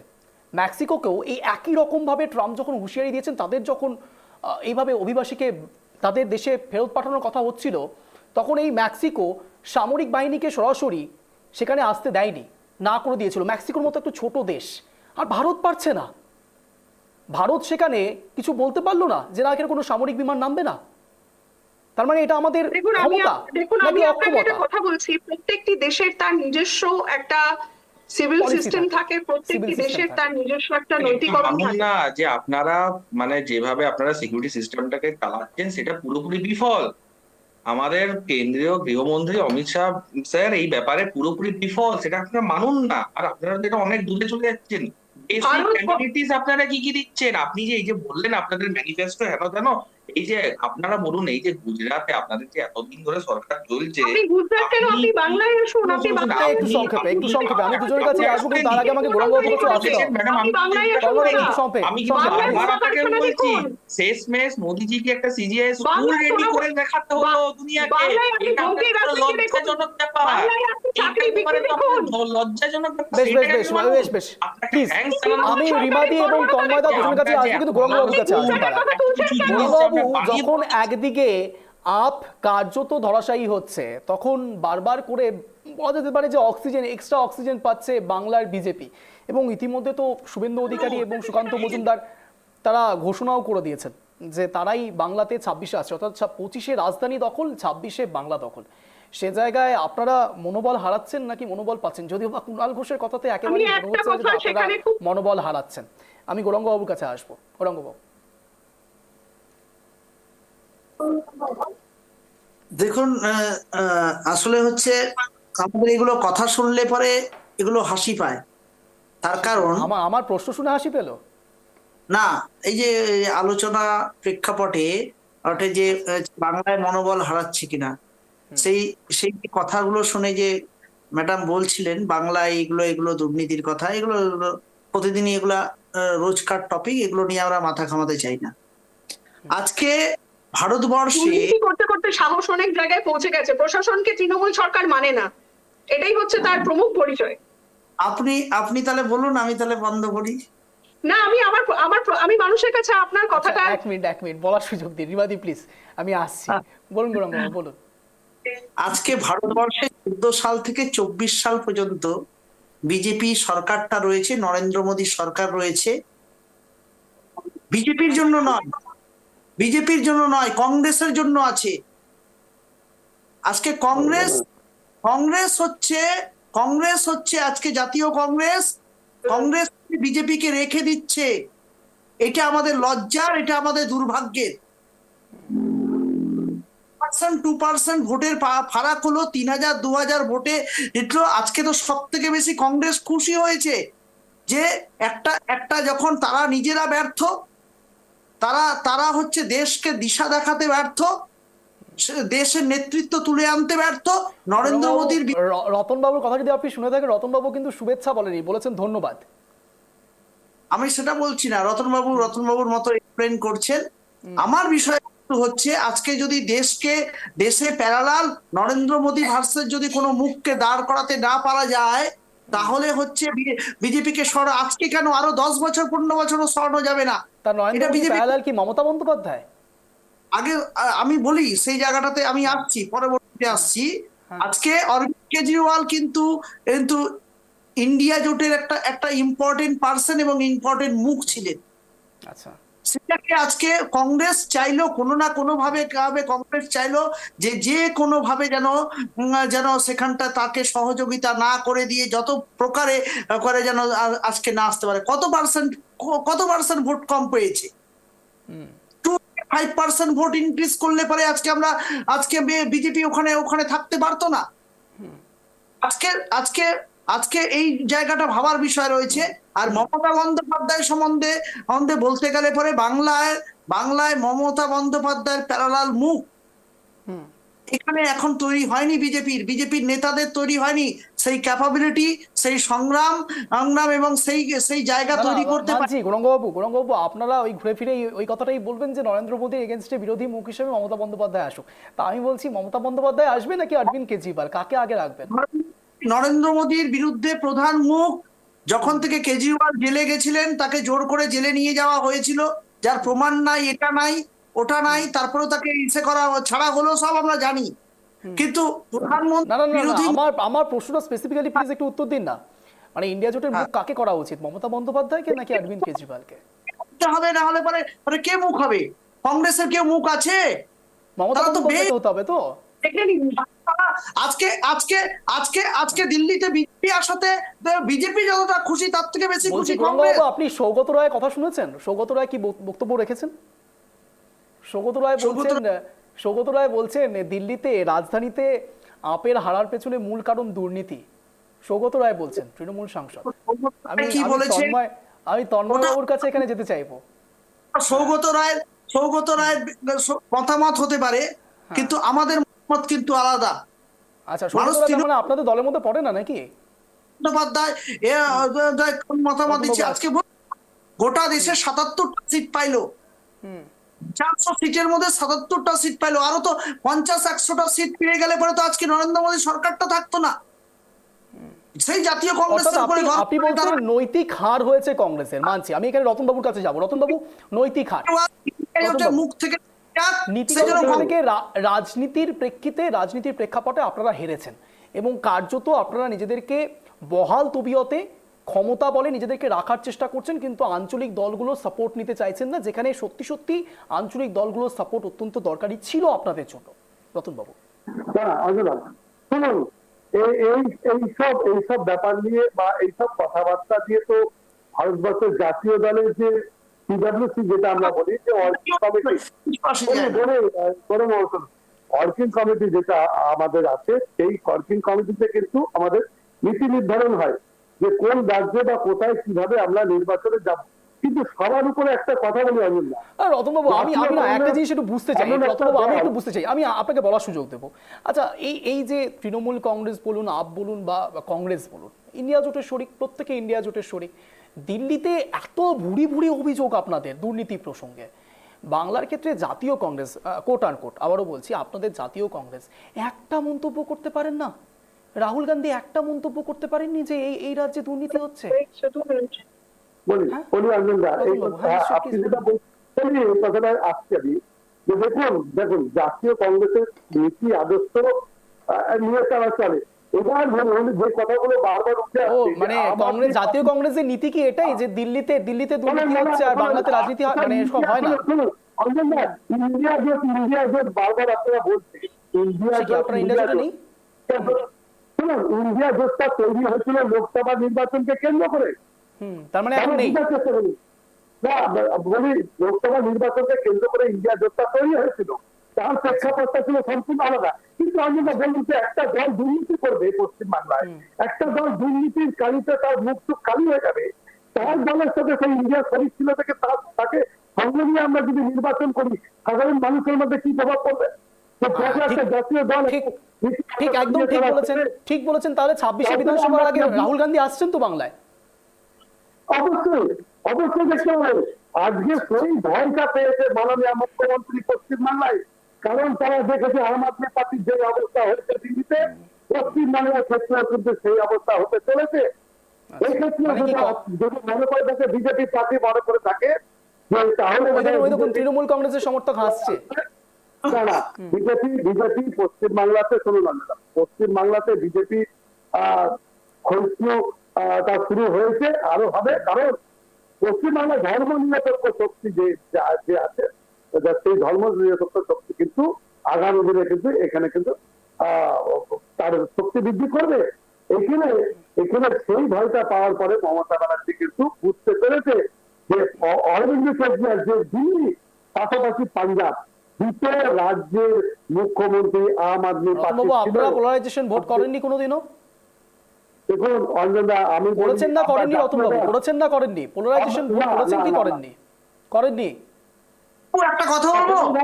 মেক্সিকোকেও এই একই রকম ভাবে ট্রাম্প যখন হুঁশিয়ারি দিয়েছেন, তাদের যখন এইভাবে অভিবাসীকে তাদের দেশে ফেরত পাঠানোর কথা হচ্ছিল, তখন এই মেক্সিকো সামরিক বাহিনীকে সরাসরি সেখানে আসতে দেয়নি, না করে দিয়েছিল। মেক্সিকোর মতো একটা ছোট দেশ, আর ভারত পারছে না। ভারত সেখানে কিছু বলতে পারলো না যে না, এখানে কোনো সামরিক বিমান নামবে না। তার মানে এটা আমাদের ক্ষমতা নাকি অক্ষমতা? কথা বলছি, প্রত্যেকটি দেশের তার নিজস্ব একটা সিভিল সিস্টেম থাকে, প্রত্যেকটি দেশের তার নিজস্ব একটা নৈতিকতা থাকে না। যে আপনারা মানে যেভাবে আপনারা সিকিউরিটি সিস্টেমটাকে চালাচ্ছেন সেটা পুরোপুরি বিফল। আমাদের কেন্দ্রীয় গৃহমন্ত্রী অমিত শাহ স্যার এই ব্যাপারে পুরোপুরি বিফল, সেটা আপনারা মানুন না। আর আপনারা যেটা অনেক দূরে চলে যাচ্ছেন। আপনারা কি কি দিচ্ছেন? আপনি যে এই যে বললেন আপনাদের ম্যানিফেস্টো হেন তেন, এই যে আপনারা বলুন, এই যে গুজরাটে আপনাদের যে এতদিন ধরে সরকার চলছে, আপনি গুজরাট কেন, আপনি বাংলায় আসুন, আপনি শুনুন, বাংলায় একটু আসুন। সংক্ষেপে আমি দুজনের কাছে আসবো, কিন্তু তার আগে আমাকে গৌরাঙ্গবাবুর কাছে আসতে হবে। ম্যাডাম, আপনি বাংলায় আসুন তন্ময় ভাইয়া। একটু আমি কিন্তু বাংলায় আবার বোমা আপনাকে কারখানা বলছি, দেখুন। শেষমেশ মোদিজিকে একটা সিজিআই স্কুল বাংলায় রেডি কোনো- করে দেখাতে হতো দুনিয়াকে। বাংলায় আপনি এটা ধমকের আপনার রাজনীতি দেখুন। লজ্জাজনক ব্যাপার। বাংলায় আপনি এইটা চাকরি একেবারে বিক্রি তো আপনার দেখুন। লজ্জাজনক ব্যাপার। বেশ বেশ সেটাকে বেশ আপনি বেশ বেশ আপনাকে প্লিজ, thanks জানানো আমি দরকার। রিমাদি এবং তন্ময়দা দুজনের কাছে আসবো, কিন্তু গৌরাঙ্গবাবুর কাছে আসবো। গৌরাঙ্গবাবু যখন একদিকে আপ কার্যত ধরাশায়ী হচ্ছে, তখন বারবার করে বলা যেতে পারে যে অক্সিজেন, এক্সট্রা অক্সিজেন পাচ্ছে বাংলার বিজেপি, এবং ইতিমধ্যে তো শুভেন্দু অধিকারী এবং সুকান্ত মজুমদার তারা ঘোষণাও করে দিয়েছেন যে তারাই বাংলাতে 26-এ আসছে, অর্থাৎ 25-এ রাজধানী দখল, 26-এ বাংলা দখল। সে জায়গায় আপনারা মনোবল হারাচ্ছেন নাকি মনোবল পাচ্ছেন? যদিও বা কুণাল ঘোষের কথাতে একেবারে আমি একটা কথা সেখানে খুব- মনোবল হারাচ্ছেন। আমি গৌরাঙ্গবাবুর কাছে আসবো। গৌরাঙ্গবাবু, দেখুন, আসলে হচ্ছে আমাদের এগুলো কথা শুনলে পরে এগুলো হাসি পায়। তার কারণ আমার প্রশ্ন শুনে হাসি পেল? না, এই যে আলোচনা প্রেক্ষাপটে ওটা যে বাংলায় মনোবল হারাচ্ছে কিনা, সেই সেই কথাগুলো শুনে যে ম্যাডাম বলছিলেন বাংলায় এগুলো এগুলো দুর্নীতির কথা, এগুলো এগুলো প্রতিদিনই এগুলা রোজকার টপিক, এগুলো নিয়ে আমরা মাথা ঘামাতে চাই না। আজকে ভারতবর্ষে দুর্নীতি করতে করতে সাহস অনেক জায়গায় পৌঁছে গেছে। প্রশাসনকে তৃণমূল সরকার মানে না, এটাই হচ্ছে তার প্রমুখ পরিচয়। আপনি আপনি তাহলে বলুন, আমি তাহলে বন্ধ করি। না, আমি আমি মানুষের কাছে আপনার কথাটা এক মিনিট বলার সুযোগ দিন রিমাদি প্লিজ, আমি আসছি। বলুন গৌরাঙ্গবাবু, বলুন। আজকে ভারতবর্ষে 14 সাল থেকে 24 সাল পর্যন্ত বিজেপি সরকারটা রয়েছে, নরেন্দ্র মোদী সরকার রয়েছে। বিজেপির জন্য নয়, বিজেপির জন্য নয়, কংগ্রেসের জন্য আছে। আজকে কংগ্রেস হচ্ছে আজকে জাতীয় কংগ্রেস, কংগ্রেস বিজেপিকে রেখে দিচ্ছে। এটা আমাদের লজ্জার, এটা আমাদের দুর্ভাগ্যের। 2% ভোটের ফারাক হলো, 3000-2000 ভোটে জিতলো। আজকে তো সব থেকে বেশি কংগ্রেস খুশি হয়েছে যে একটা যখন তারা নিজেরা ব্যর্থ, তারা হচ্ছে দেশকে দিশা দেখাতে ব্যর্থ, দেশের নেতৃত্ব তুলে আনতে ব্যর্থ, নরেন্দ্র মোদীর রতনবাবুর কথা যদি আপনি শুনে থাকেন, রতনবাবু কিন্তু শুভেচ্ছা বলেনি, বলেছেন ধন্যবাদ। আমি সেটা বলছি না, রতনবাবুর মতো এক্সপ্লেন করছেন। আমার বিষয় হচ্ছে আজকে যদি দেশে প্যারালাল নরেন্দ্র মোদী ভার্সেস যদি কোনো মুখকে দাঁড় করাতে না পারা যায়, তাহলে হচ্ছে বিজেপিকে আজকে কেন আরো 10 বছর 15 বছরও সরানো যাবে না। তার নরেন্দ্র মোদী প্যারালাল কি মমতা বন্দ্যোপাধ্যায়? আগে আমি বলি, সেই জায়গাটাতে আমি আসছি, পরবর্তীতে আসছি। আজকে অরবিন্দ কেজরিওয়াল কিন্তু কিন্তু ইন্ডিয়া জোটের একটা ইম্পর্টেন্ট পার্সন এবং ইম্পর্টেন্ট মুখ ছিলেন। আচ্ছা, সেটাকে আজকে কংগ্রেস চাইলো কোনো না কোনো ভাবে কংগ্রেস চাইলো যে কোনো ভাবে যেন সেখানটা তাকে সহযোগিতা না করে দিয়ে যত প্রকারে করে যেন আজকে না আসতে পারে। কত পার্সেন্ট ভোট কম পেয়েছে? 5% ভোট ইনক্রিজ করলে পরে আজকে বিজেপি ওখানে থাকতে পারতো না। আজকে এই জায়গাটা ভাবার বিষয় রয়েছে। আর মমতা বন্দ্যোপাধ্যায় সম্বন্ধে বলতে গেলে পরে বাংলায় মমতা বন্দ্যোপাধ্যায়ের প্যারালাল মুখ এখানে এখন তৈরি হয়নি। বিজেপির নেতাদের তৈরি হয়নি সেই ক্যাপাবিলিটি, সেই সংগ্রাম এবং সেই জায়গা তৈরি করতে পারে। গৌরাঙ্গবাবু, আপনারা ওই ঘুরে ফিরে ওই কথাটাই বলবেন যে নরেন্দ্র মোদীর এগেনস্টে বিরোধী মুখ হিসেবে মমতা বন্দ্যোপাধ্যায় আসুক। তা আমি বলছি, মমতা বন্দ্যোপাধ্যায় আসবে নাকি অরবিন্দ কেজরিওয়াল, কাকে আগে রাখবেন? নরেন্দ্র মোদীর বিরুদ্ধে প্রধান মুখ যখন থেকে কেজরিওয়াল জেলে গেছিলেন, তাকে জোর করে জেলে নিয়ে যাওয়া হয়েছিল, যার প্রমাণ নাই, এটা নাই, ওটা নাই, তারপরেও তাকে ছাড়া হলো, সব আমরা জানি। কিন্তু প্রধানমন্ত্রী আমার প্রশ্নটা স্পেসিফিক্যালি প্লিজ একটু উত্তর দিন না। মানে ইন্ডিয়া জোটের মুখ কাকে করা উচিত, মমতা বন্দ্যোপাধ্যায়কে নাকি অরবিন্দ কেজরিওয়ালকে? হবে, না হলে পরে কে মুখ হবে? কংগ্রেসের কেউ মুখ আছে? মমতা বন্দ্যোপাধ্যায় হতে হবে তো। আজকে দিল্লিতে বিজেপি আসাতে বিজেপি যতটা খুশি, তার থেকে বেশি খুশি কংগ্রেস। আপনি সৌগত রায়ের কথা শুনেছেন? সৌগত রায় কি বক্তব্য রেখেছেন? সৌগত রায় বলছেন দিল্লিতে, রাজধানীতে আপের হারার পেছনে মূল কারণ দুর্নীতি। সৌগত রায় বলছেন, তৃণমূল সাংসদ। আমি তন্ময় বাবুর কাছে এখানে যেতে চাইবো। সৌগত রায়ের মতামত হতে পারে, কিন্তু আমাদের মত কিন্তু আলাদা। আচ্ছা, মানুষ সৌগত রায় তার মানে আপনাদের দলের মধ্যে পড়ে না নাকি? বন্দ্যোপাধ্যায় কোন মতামত দিচ্ছে আজকে গোটা দেশে 77টা সিট পাইলো, 400 সিটের মধ্যে 77টা সিট পাইলো, আরো তো 50-100টা সিট পেয়ে গেলে পরে তো আজকে নরেন্দ্র মোদী সরকারটা থাকতো না। সেই জাতীয় অর্থাৎ কংগ্রেসের উপরে আপনি বলছেন নৈতিক হার হয়েছে কংগ্রেসের, মানছি। আমি এখানে রতনবাবুর কাছে যাবো। রতনবাবু, নৈতিক হার মুখ থেকে নীতিগত দিক থেকে রাজনীতির প্রেক্ষিতে, রাজনীতির প্রেক্ষাপটে আপনারা হেরেছেন এবং কার্যত আপনারা নিজেদেরকে বহাল তবিয়তে ক্ষমতা বলে নিজেদেরকে রাখার চেষ্টা করছেন, কিন্তু আঞ্চলিক দলগুলো সাপোর্ট নিতে চাইছেন না, যেখানে সত্যি সত্যি আঞ্চলিক দলগুলোর সাপোর্ট অত্যন্ত দরকারি ছিল আপনাদের জন্য। রতনবাবু, শুনুন, এইসব ব্যাপার নিয়ে বা এইসব কথাবার্তা দিয়ে তো ভারতবর্ষের জাতীয় দলের যে পিডব্লিউসি, যেটা আমরা বলি যে ওয়ার্কিং কমিটি যেটা আমাদের আছে, সেই ওয়ার্কিং কমিটিতে কিন্তু আমাদের নীতি নির্ধারণ হয় যে কোন রাজ্যে বা কোথায় কিভাবে আমরা নির্বাচনে যাব। কিন্তু সবার উপরে একটা কথা বলি অঞ্জন দা, রতনবাবু, আমি না একটা জিনিস একটু বুঝতে চাই। রতনবাবু, আমি একটু বুঝতে চাই, আমি আপনাকে বলার সুযোগ দেবো। আচ্ছা, এই যে তৃণমূল কংগ্রেস বলুন, আপ বলুন বা কংগ্রেস বলুন, ইন্ডিয়া জোটের শরিক, প্রত্যেকে ইন্ডিয়া জোটের শরিক। দিল্লিতে এত ভুরি ভুরি অভিযোগ আপনাদের দুর্নীতি প্রসঙ্গে, বাংলার ক্ষেত্রে জাতীয় কংগ্রেস, কোট আন কোট, আবারও বলছি, আপনাদের জাতীয় কংগ্রেস একটা মন্তব্য করতে পারেন না? রাহুল গান্ধী একটা মন্তব্য করতে পারেননি যে এই রাজ্যে দুর্নীতি হচ্ছে? বলি অঞ্জন দা, আপনি যেটা বলছেন এই কথাটা আসছে আমি, যে দেখুন জাতীয় কংগ্রেসের নীতি আদর্শ নিয়ে তারা চলে। এবার যে কথাগুলো বারবার উঠে আসছে, মানে কংগ্রেস, জাতীয় কংগ্রেসের নীতি কি এটাই যে দিল্লিতে দুর্নীতি হচ্ছে আর বাংলাতে রাজনীতি মানে এসব হয় না? অঞ্জন দা, ইন্ডিয়া জোট বারবার আপনারা বলছেন, ইন্ডিয়া জোট নেই। শুনুন, ইন্ডিয়া জোটটা তৈরি হয়েছিল লোকসভা নির্বাচনকে কেন্দ্র করে। তার মানে এখন নেই। বলি, লোকসভা নির্বাচনকে কেন্দ্র করে ইন্ডিয়া জোটটা তৈরি হয়েছিল, তার প্রেক্ষাপটটা ছিল সম্পূর্ণ আলাদা। কিন্তু আমি বলুন যে একটা দল দুর্নীতি করবে পশ্চিমবাংলায়, একটা দল দুর্নীতির কালিতে তার মুখ টুক কালি হয়ে যাবে, তার দলের সাথে সেই ইন্ডিয়া শরিক ছিল থেকে তাকে সঙ্গে নিয়ে আমরা যদি নির্বাচন করি, সাধারণ মানুষের মধ্যে কি প্রভাব পড়বে? জাতীয় দল ঠিক, একদম ঠিক বলেছেন, ঠিক বলেছেন। তাহলে 26শে বিধানসভার আগে রাহুল গান্ধী আসছেন তো বাংলায়? অবশ্যই দেখতে হবে। আজকে সেই ভয়টা পেয়েছে মাননীয় মুখ্যমন্ত্রী পশ্চিমবাংলায়, কারণ তারা দেখেছে আম আদমি পার্টির যে অবস্থা হয়েছে দিল্লিতে, পশ্চিমবাংলার ক্ষেত্রে কিন্তু সেই অবস্থা হতে চলেছে। এই ক্ষেত্রে যদি মনে করে থাকে বিজেপি পার্টি মনে করে থাকে যে তাহলে তৃণমূল কংগ্রেসের সমর্থক আসছে না, বিজেপি পশ্চিমবাংলাতে, শুনুন, পশ্চিমবাংলাতে বিজেপি ক্ষয়িষ্ণু তা শুরু হয়েছে, আরো হবে। কারণ পশ্চিমবাংলায় ধর্ম নিরপেক্ষ শক্তি যে আছে, সেই ধর্ম নিরপেক্ষ শক্তি কিন্তু আগামী দিনে কিন্তু এখানে কিন্তু তার শক্তি বৃদ্ধি করবে। এখানে সেই ভয়টা পাওয়ার পরে মমতা ব্যানার্জি কিন্তু বুঝতে পেরেছে যে অরবিন্দ কেজরিওয়াল যে দিল্লি পাশাপাশি পাঞ্জাব, দুটো রাজ্যের মুখ্যমন্ত্রী আম আদমি পার্টি। আপনারা পোলারাইজেশন ভোট করেননি কোনোদিনও? দেখুন অঞ্জনদা, আমি করেছেন না করেননি? রতনবাবু, করেছেন না করেননি? পোলারাইজেশন ভোট করেছেন কি করেননি? করেননি? একটা কথা বলবো,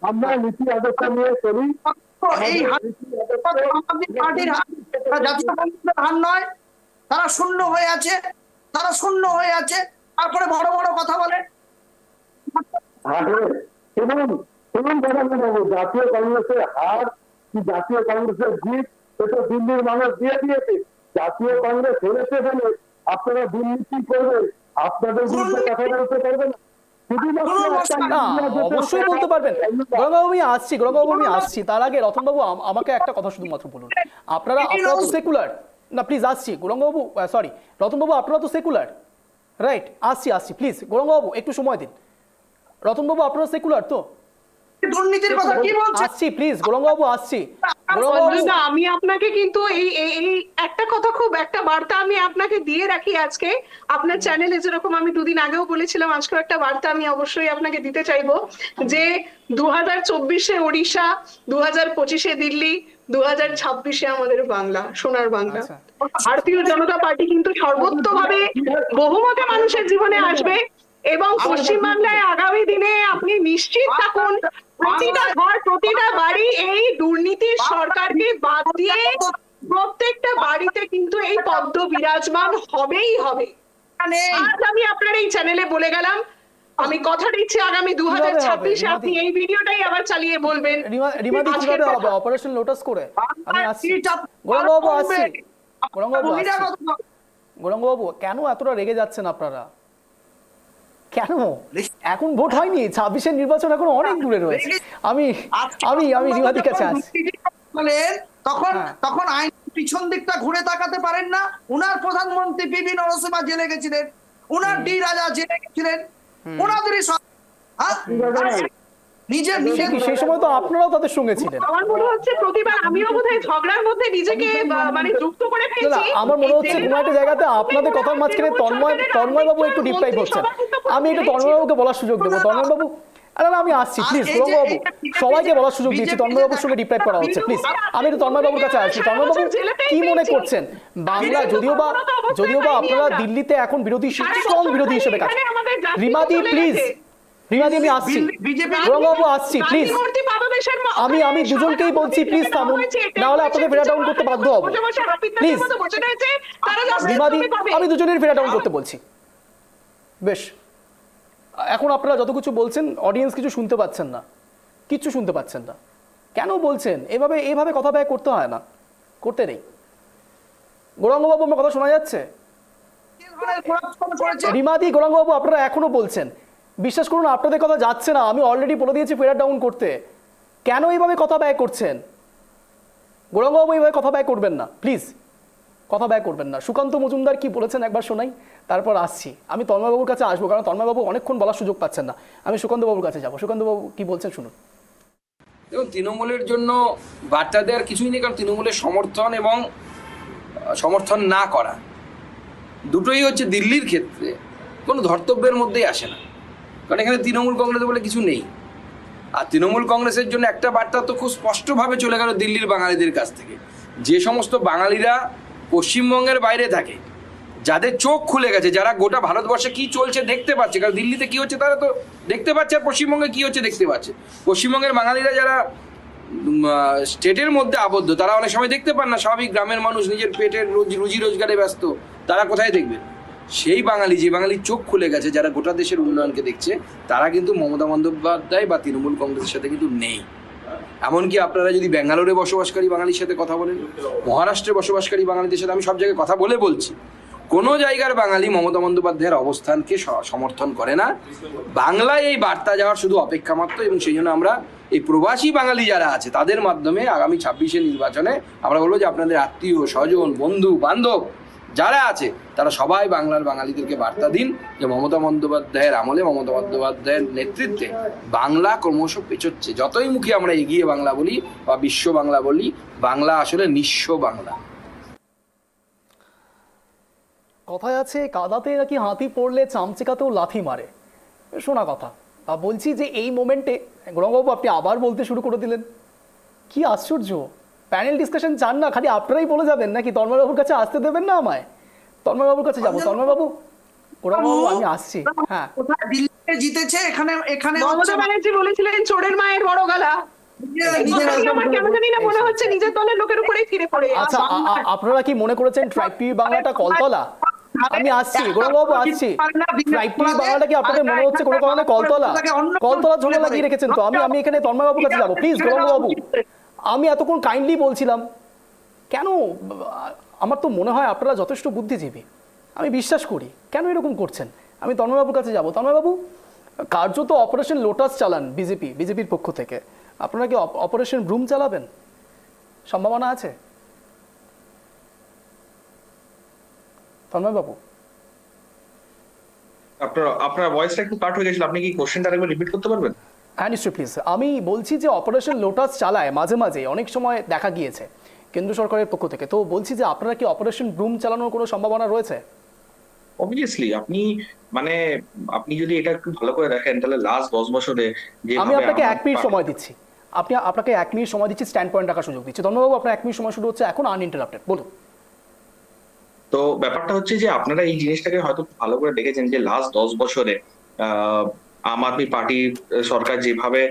আমরা নীতি আদর্শ নিয়ে চলি। এই পার্টির জাতীয় কংগ্রেসের হার নয়, তারা শূন্য হয়ে আছে, তারপরে বড় বড় কথা বলে। জাতীয় কংগ্রেসের হার কি জাতীয় কংগ্রেসের জিত, সেটা দিল্লির মানুষ দিয়ে দিয়েছে। জাতীয় কংগ্রেস হেরেছে বলে আপনারা দুর্নীতি করবেন, আপনাদের বিরুদ্ধে কথা বলতে পারবেন না। অবশ্যই বলতে পারবেন। গৌরবাবু, আমি আসছি। তার আগে রতনবাবু আমাকে একটা কথা শুধুমাত্র বলুন, আপনারা তো সেকুলার না? প্লিজ আসছি গৌরবাবু, সরি রতনবাবু, আপনারা তো সেকুলার, রাইট? আসছি প্লিজ গৌরবাবু, একটু সময় দিন। রতনবাবু, আপনারা সেকুলার তো? দুর্নীতির কথা কি বলছেন? আসছি প্লিজ গৌরবাবু, আসছি। আমি আপনাকে কিন্তু এই একটা কথা, খুব একটা বার্তা আমি আপনাকে দিয়ে রাখি আজকে আপনার চ্যানেলে, যেরকম আমি দুদিন আগেও বলেছিলাম, আজকেও একটা বার্তা আমি অবশ্যই আপনাকে দিতে চাইবো যে 2024-এ ওড়িশা, 2025-এ দিল্লি, 2026-এ আমাদের বাংলা, সোনার বাংলা। ভারতীয় জনতা পার্টি কিন্তু সর্বোচ্চভাবে বহুমতে মানুষের জীবনে আসবে এবং পশ্চিমবাংলায় আগামী দিনে আপনি নিশ্চিত থাকুন প্রতিটা ঘর প্রতিটা বাড়ি এই দুর্নীতির সরকারকে বাদ দিয়ে প্রত্যেকটা বাড়িতে কিন্তু এই পদ্ম বিরাজমান হবেই হবে। আজ আমি আপনার এই চ্যানেলে বলে গেলাম, আমি কথা দিচ্ছি আগামী 2026-এ আপনি এই ভিডিওটাই আবার চালিয়ে বলবেন। রিমাদি কিভাবে হবে অপারেশন লোটাস করে? আমি আসছি, গৌরাঙ্গবাবু আসছি। গৌরাঙ্গবাবু কেন এতটা রেগে যাচ্ছেন আপনারা? কেন? এখন ভোট হয়নি, 26-এর নির্বাচন এখন অনেক দূরে রয়েছে। আমি আমি আমি রিমাদির কাছে আসছি। তখন আইন পিছন দিকটা ঘুরে তাকাতে পারেন না? উনার প্রধানমন্ত্রী পিভি নরসিংহ জেলে গেছিলেন, উনার ডি রাজা জেলে গেছিলেন, ওনাদেরই নিজের নিজের সেই সময় তো আপনারাও তাদের সঙ্গে ছিলেন। আমার মনে হচ্ছে প্রতিবার আমিও বোধহয় ঝগড়ার মধ্যে নিজেকে মানে যুক্ত করে ফেলছি। আমার মনে হচ্ছে কোনো একটা জায়গাতে আপনাদের কথার মাঝখানে তন্ময় বাবু একটু ডিপ টাইপ হচ্ছেন। আমি একটু তন্ময় বাবুকে বলার সুযোগ দেবো। তন্ময় বাবু, আরে না আমি আসছি প্লিজ। গৌরাঙ্গ বাবু সবাইকে বলার সুযোগ দিচ্ছি, তন্ময় বাবুর সঙ্গে ডিপ টাইপ করা হচ্ছে প্লিজ। আমি একটু তন্ময় বাবুর কাছে আসছি। তন্ময় বাবু কি মনে করছেন বাংলা, যদিও বা আপনারা দিল্লিতে এখন স্ট্রং বিরোধী হিসেবে কাজ, রিমাদি প্লিজ, রিমাদি আমি আসছি, গৌরাঙ্গ বাবু আসছি প্লিজ। আমি দুজনকেই বলছি প্লিজ থামুন, না হলে আপনাদের ফেরা ডাউন করতে বাধ্য হবো প্লিজ। রিমাদি, আমি দুজনের ফেরা ডাউন করতে বলছি। বেশ, এখন আপনারা যত কিছু বলছেন অডিয়েন্স কিছু শুনতে পাচ্ছেন না, কিচ্ছু শুনতে পাচ্ছেন না। কেন বলছেন এভাবে কথা ব্যয় করতে হয় না, করতে নেই। গৌরাঙ্গবাবু আমার কথা শোনা যাচ্ছে? রিমাদি, গৌরাঙ্গবাবু আপনারা এখনো বলছেন, বিশ্বাস করুন আপনাদের কথা যাচ্ছে না। আমি অলরেডি বলে দিয়েছি ফেরা ডাউন করতে। কেন এইভাবে কথা ব্যয় করছেন? গৌরাঙ্গবাবু এইভাবে কথা ব্যয় করবেন না প্লিজ, কথা ব্যয় করবেন না। সুকান্ত মজুমদার কি বলেছেন একবার শোনাই, তারপর আসছি। আমি তন্ময়বাবুর কাছে আসবো, কারণ তন্ময়বাবু অনেকক্ষণ বলার সুযোগ পাচ্ছেন না। আমি সুকান্তবাবুর কাছে যাবো। সুকান্তবাবু কি বলছেন শুনুন। দেখুন, তৃণমূলের জন্য বার্তা দেওয়ার কিছুই নেই, কারণ তৃণমূলের সমর্থন এবং সমর্থন না করা দুটোই হচ্ছে দিল্লির ক্ষেত্রে কোনো ধর্তব্যের মধ্যেই আসে না, কারণ এখানে তৃণমূল কংগ্রেস বলে কিছু নেই। আর তৃণমূল কংগ্রেসের জন্য একটা বার্তা তো খুব স্পষ্টভাবে চলে গেল দিল্লির বাঙালিদের কাছ থেকে, যে সমস্ত বাঙালিরা পশ্চিমবঙ্গের বাইরে থাকে, যাদের চোখ খুলে গেছে, যারা গোটা ভারতবর্ষে কি চলছে দেখতে পাচ্ছে, কারণ দিল্লিতে কি হচ্ছে তারা তো দেখতে পাচ্ছে, আর পশ্চিমবঙ্গে কি হচ্ছে দেখতে পাচ্ছে। পশ্চিমবঙ্গের বাঙালিরা যারা স্টেটের মধ্যে আবদ্ধ, তারা অনেক সময় দেখতে পান না। স্বাভাবিক গ্রামের মানুষ নিজের পেটের রুজি রোজগারে ব্যস্ত, তারা কোথায় দেখবে? সেই বাঙালি, যে বাঙালির চোখ খুলে গেছে, যারা গোটা দেশের উন্নয়নকে দেখছে, তারা কিন্তু মমতা বন্দ্যোপাধ্যায় বা তৃণমূল কংগ্রেসের সাথে কিন্তু নেই। এমনকি আপনারা যদি ব্যাঙ্গালোরে বসবাসকারী বাঙালির সাথে কথা বলেন, মহারাষ্ট্রে বসবাসকারী বাঙালিদের সাথে, আমি সব জায়গায় কথা বলছি, কোনো জায়গার বাঙালি মমতা বন্দ্যোপাধ্যায়ের অবস্থানকে সমর্থন করে না। বাংলায় এই বার্তা যাওয়ার শুধু অপেক্ষা মাত্র, এবং সেই জন্য আমরা এই প্রবাসী বাঙালি যারা আছে তাদের মাধ্যমে আগামী 26-এর নির্বাচনে আমরা বলবো যে আপনাদের আত্মীয় স্বজন বন্ধু বান্ধব যারা আছে তারা সবাই বাংলার বাঙালিদেরকে বার্তা দিন যে মমতা বন্দ্যোপাধ্যায়ের আমলে, মমতা বন্দ্যোপাধ্যায়ের নেতৃত্বে বাংলা ক্রমশ পেছোচ্ছে। যতই মুখে আমরা এগিয়ে বাংলা বলি বা বিশ্ব বাংলা বলি, বাংলা আসলে নিঃস্ব বাংলা। কথায় আছে কাদাতে নাকি হাতি পড়লে চামচিকাতেও লাথি মারে, শোনা কথা। তা বলছি যে এই মোমেন্টে গৌরাঙ্গবাবু আপনি আবার বলতে শুরু করে দিলেন, কি আশ্চর্য। প্যানেল ডিসকাশন চান না, খালি আপনারাই বলে যাবেন নাকি? তন্ময়বাবুর কাছে আসতে দেবেন না আমায়? তন্ময়বাবুর কাছে যাবো। তন্ময়বাবু, গৌরাঙ্গবাবু আমি আসছি। হ্যাঁ, দিল্লিতে জিতেছে, এখানে মমতা ব্যানার্জি বলেছিলেন চোরের মায়ের বড় গলা। আমার কেন জানি না মনে হচ্ছে নিজের দলের লোকের উপরেই ফিরে পড়ে। আচ্ছা, আপনারা কি মনে করেছেন ট্রাইব টিভি বাংলাটা কলতলা? আমি আসছি গৌরাঙ্গবাবু, আসছি। ট্রাইব টিভি বাংলাটা কি আপনাদের মনে হচ্ছে কোনো কারণে কলতলা ঝোলা লাগিয়ে রেখেছেন? তো আমি এখানে তন্ময়বাবুর কাছে যাবো প্লিজ। গৌরাঙ্গবাবু, আমি এতক্ষণ কাইন্ডলি বলছিলাম, কেন? আমার তো মনে হয় আপনারা যথেষ্ট বুদ্ধিজীবী, আমি বিশ্বাস করি। কেন এরকম করছেন? আমি তন্ময়বাবুর কাছে যাবো। তন্ময়বাবু, কার্যত অপারেশন লোটাস চালান বিজেপির পক্ষ থেকে, আপনারা কি অপারেশন ব্রুম চালাবেন? সম্ভাবনা আছে? তন্ময়বাবু, আপনার ভয়েসটা একটু কাট হয়ে গেছিল, আপনি কি কোশ্চেনটা আরেকবার রিপিট করতে পারবেন? হ্যাঁ নিশ্চয়ই, প্লিজ। আমি বলছি যে অপারেশন লোটাস চালায় মাঝে মাঝে, অনেক সময় দেখা গিয়েছে কেন্দ্র সরকারের পক্ষ থেকে। তো বলছি যে আপনারা কি অপারেশন ব্রুম চালানোর কোনো সম্ভাবনা রয়েছে? অবভিয়াসলি আপনি যদি এটা একটু ভালো করে দেখেন, তাহলে লাস্ট 10 বছরে যে আমি আপনাকে 1 মিনিট সময় দিচ্ছি, আপনাকে 1 মিনিট সময় দিচ্ছি, স্ট্যান্ড পয়েন্ট রাখার সুযোগ দিচ্ছি। ধন্যবাদ। আপনার 1 মিনিট সময় শুরু হচ্ছে এখন, আনইন্টারাপ্টেড, বলুন। তো ব্যাপারটা হচ্ছে যে আপনারা এই জিনিসটাকে হয়তো ভালো করে দেখেছেন যে লাস্ট 10 বছরে আম আদমি পার্টির সরকার যেভাবে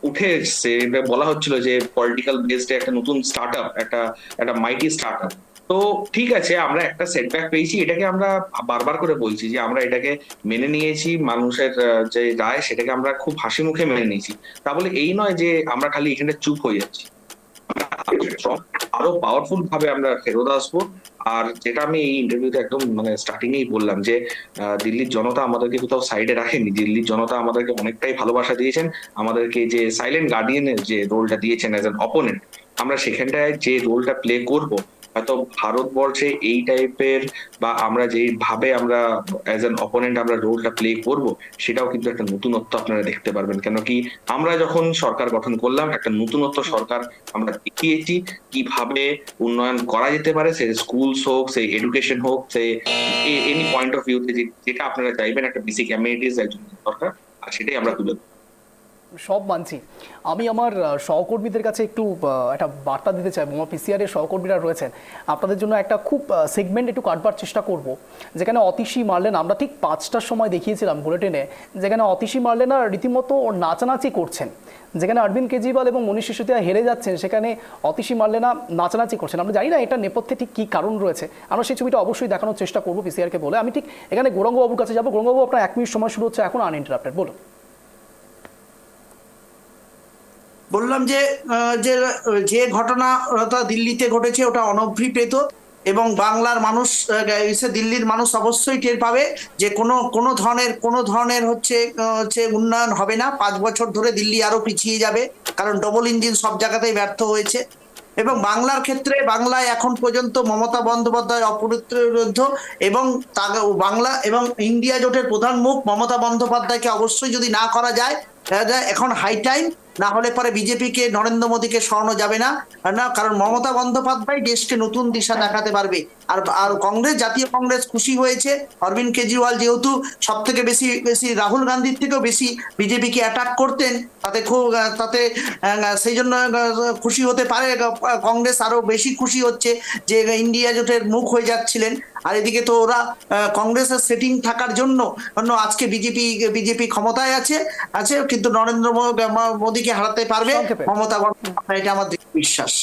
উঠে এসছে, এটা বলা হচ্ছিল যে পলিটিক্যাল বেসড একটা নতুন স্টার্ট আপ, একটা একটা মাইটি স্টার্ট আপ। তো ঠিক আছে, আমরা একটা সেটব্যাক পেয়েছি, এটাকে আমরা বারবার করে বলছি যে আমরা এটাকে মেনে নিয়েছি, মানুষের যে রায় সেটাকে আমরা খুব হাসি মুখে মেনে নিয়েছি। তা বলে এই নয় যে আমরা খালি এখানে চুপ হয়ে যাচ্ছি, আরো পাওয়ারফুল ভাবে আমরা ফেরত আসবো। আর যেটা আমি এই ইন্টারভিউতে একদম মানে স্টার্টিং এই বললাম যে দিল্লির জনতা আমাদেরকে কোথাও সাইডে রাখেনি, দিল্লির জনতা আমাদেরকে অনেকটাই ভালোবাসা দিয়েছেন, আমাদেরকে যে সাইলেন্ট গার্ডিয়ানের যে রোলটা দিয়েছেন অ্যাজ অ্যান অপোনেন্ট, আমরা সেখানটায় যে রোলটা প্লে করব, হয়তো ভারতবর্ষে এই টাইপের বা আমরা যেভাবে আমরা অ্যাজ অ্যান অপোনেন্ট আমরা রোলটা প্লে করব, সেটাও কিন্তু একটা নতুনত্ব আপনারা দেখতে পারবেন। কেন কি আমরা যখন সরকার গঠন করলাম, একটা নতুনত্ব সরকার আমরা দেখিয়েছি কিভাবে উন্নয়ন করা যেতে পারে, সে স্কুলস হোক, সে এডুকেশন হোক, সে এনি পয়েন্ট অফ ভিউতে যেটা আপনারা চাইবেন একটা বেসিক অ্যামেনিটিস একজন দরকার, আর সেটাই আমরা তুলে ধরবো। সব মানছি। আমি আমার সহকর্মীদের কাছে একটু একটা বার্তা দিতে চাই, আমার পিসিআর এর সহকর্মীরা রয়েছেন, আপনাদের জন্য একটা খুব সেগমেন্ট একটু কাটবার চেষ্টা করব, যেখানে অতিশী মারলেন আমরা ঠিক 5টার সময় দেখিয়েছিলাম বুলেটিনে, যেখানে অতিশী মারলেনা রীতিমতো নাচানাচি করছেন, যেখানে অরবিন্দ কেজরিওয়াল এবং মনীষ সিসোদিয়া হেরে যাচ্ছেন, সেখানে অতিশী মারলেনা নাচানাচি করছেন। আমরা জানি না এটা নেপথ্যে ঠিক কী কারণ রয়েছে, আমরা সেই ছবিটা অবশ্যই দেখানোর চেষ্টা করবো পিসিআরকে বলে। আমি ঠিক এখানে গৌরাঙ্গবাবুর কাছে যাবো। গৌরাঙ্গবাবু, আপনার 1 মিনিট সময় শুরু হচ্ছে এখন, আনইন্টারাপ্টেড, বলুন। বললাম যে যে যে ঘটনা ওটা দিল্লিতে ঘটেছে ওটা অনভিপ্রেত, এবং বাংলার মানুষ দিল্লির মানুষ অবশ্যই টের পাবে যে কোনো ধরনের হচ্ছে উন্নয়ন হবে না। 5 বছর ধরে দিল্লি আরো পিছিয়ে যাবে, কারণ ডবল ইঞ্জিন সব জায়গাতেই ব্যর্থ হয়েছে। এবং বাংলার ক্ষেত্রে বাংলায় এখন পর্যন্ত মমতা বন্দ্যোপাধ্যায় অপ্রতিরোধ্য, এবং বাংলা এবং ইন্ডিয়া জোটের প্রধান মুখ মমতা বন্দ্যোপাধ্যায়কে অবশ্যই যদি না করা যায়, এখন হাই টাইম, না হলে পরে বিজেপিকে, নরেন্দ্র মোদীকে সরানো যাবে না, কারণ মমতা বন্দ্যোপাধ্যায় দেশকে নতুন দিশা দেখাতে পারবে। আর কংগ্রেস, জাতীয় কংগ্রেস খুশি হয়েছে, অরবিন্দ কেজরিওয়াল যেহেতু সব থেকে বেশি রাহুল গান্ধীর থেকেও বেশি বিজেপিকে অ্যাটাক করতেন, তাতে সেই জন্য খুশি হতে পারে কংগ্রেস, আরো বেশি খুশি হচ্ছে যে ইন্ডিয়া জোটের মুখ হয়ে যাচ্ছিলেন। আর এদিকে তো ওরা কংগ্রেসের সেটিং থাকার জন্য আজকে বিজেপি ক্ষমতায় আছে, কিন্তু নরেন্দ্র মোদীকে হারাতে পারবে মমতা বন্দ্যোপাধ্যায়, এটা আমার বিশ্বাস।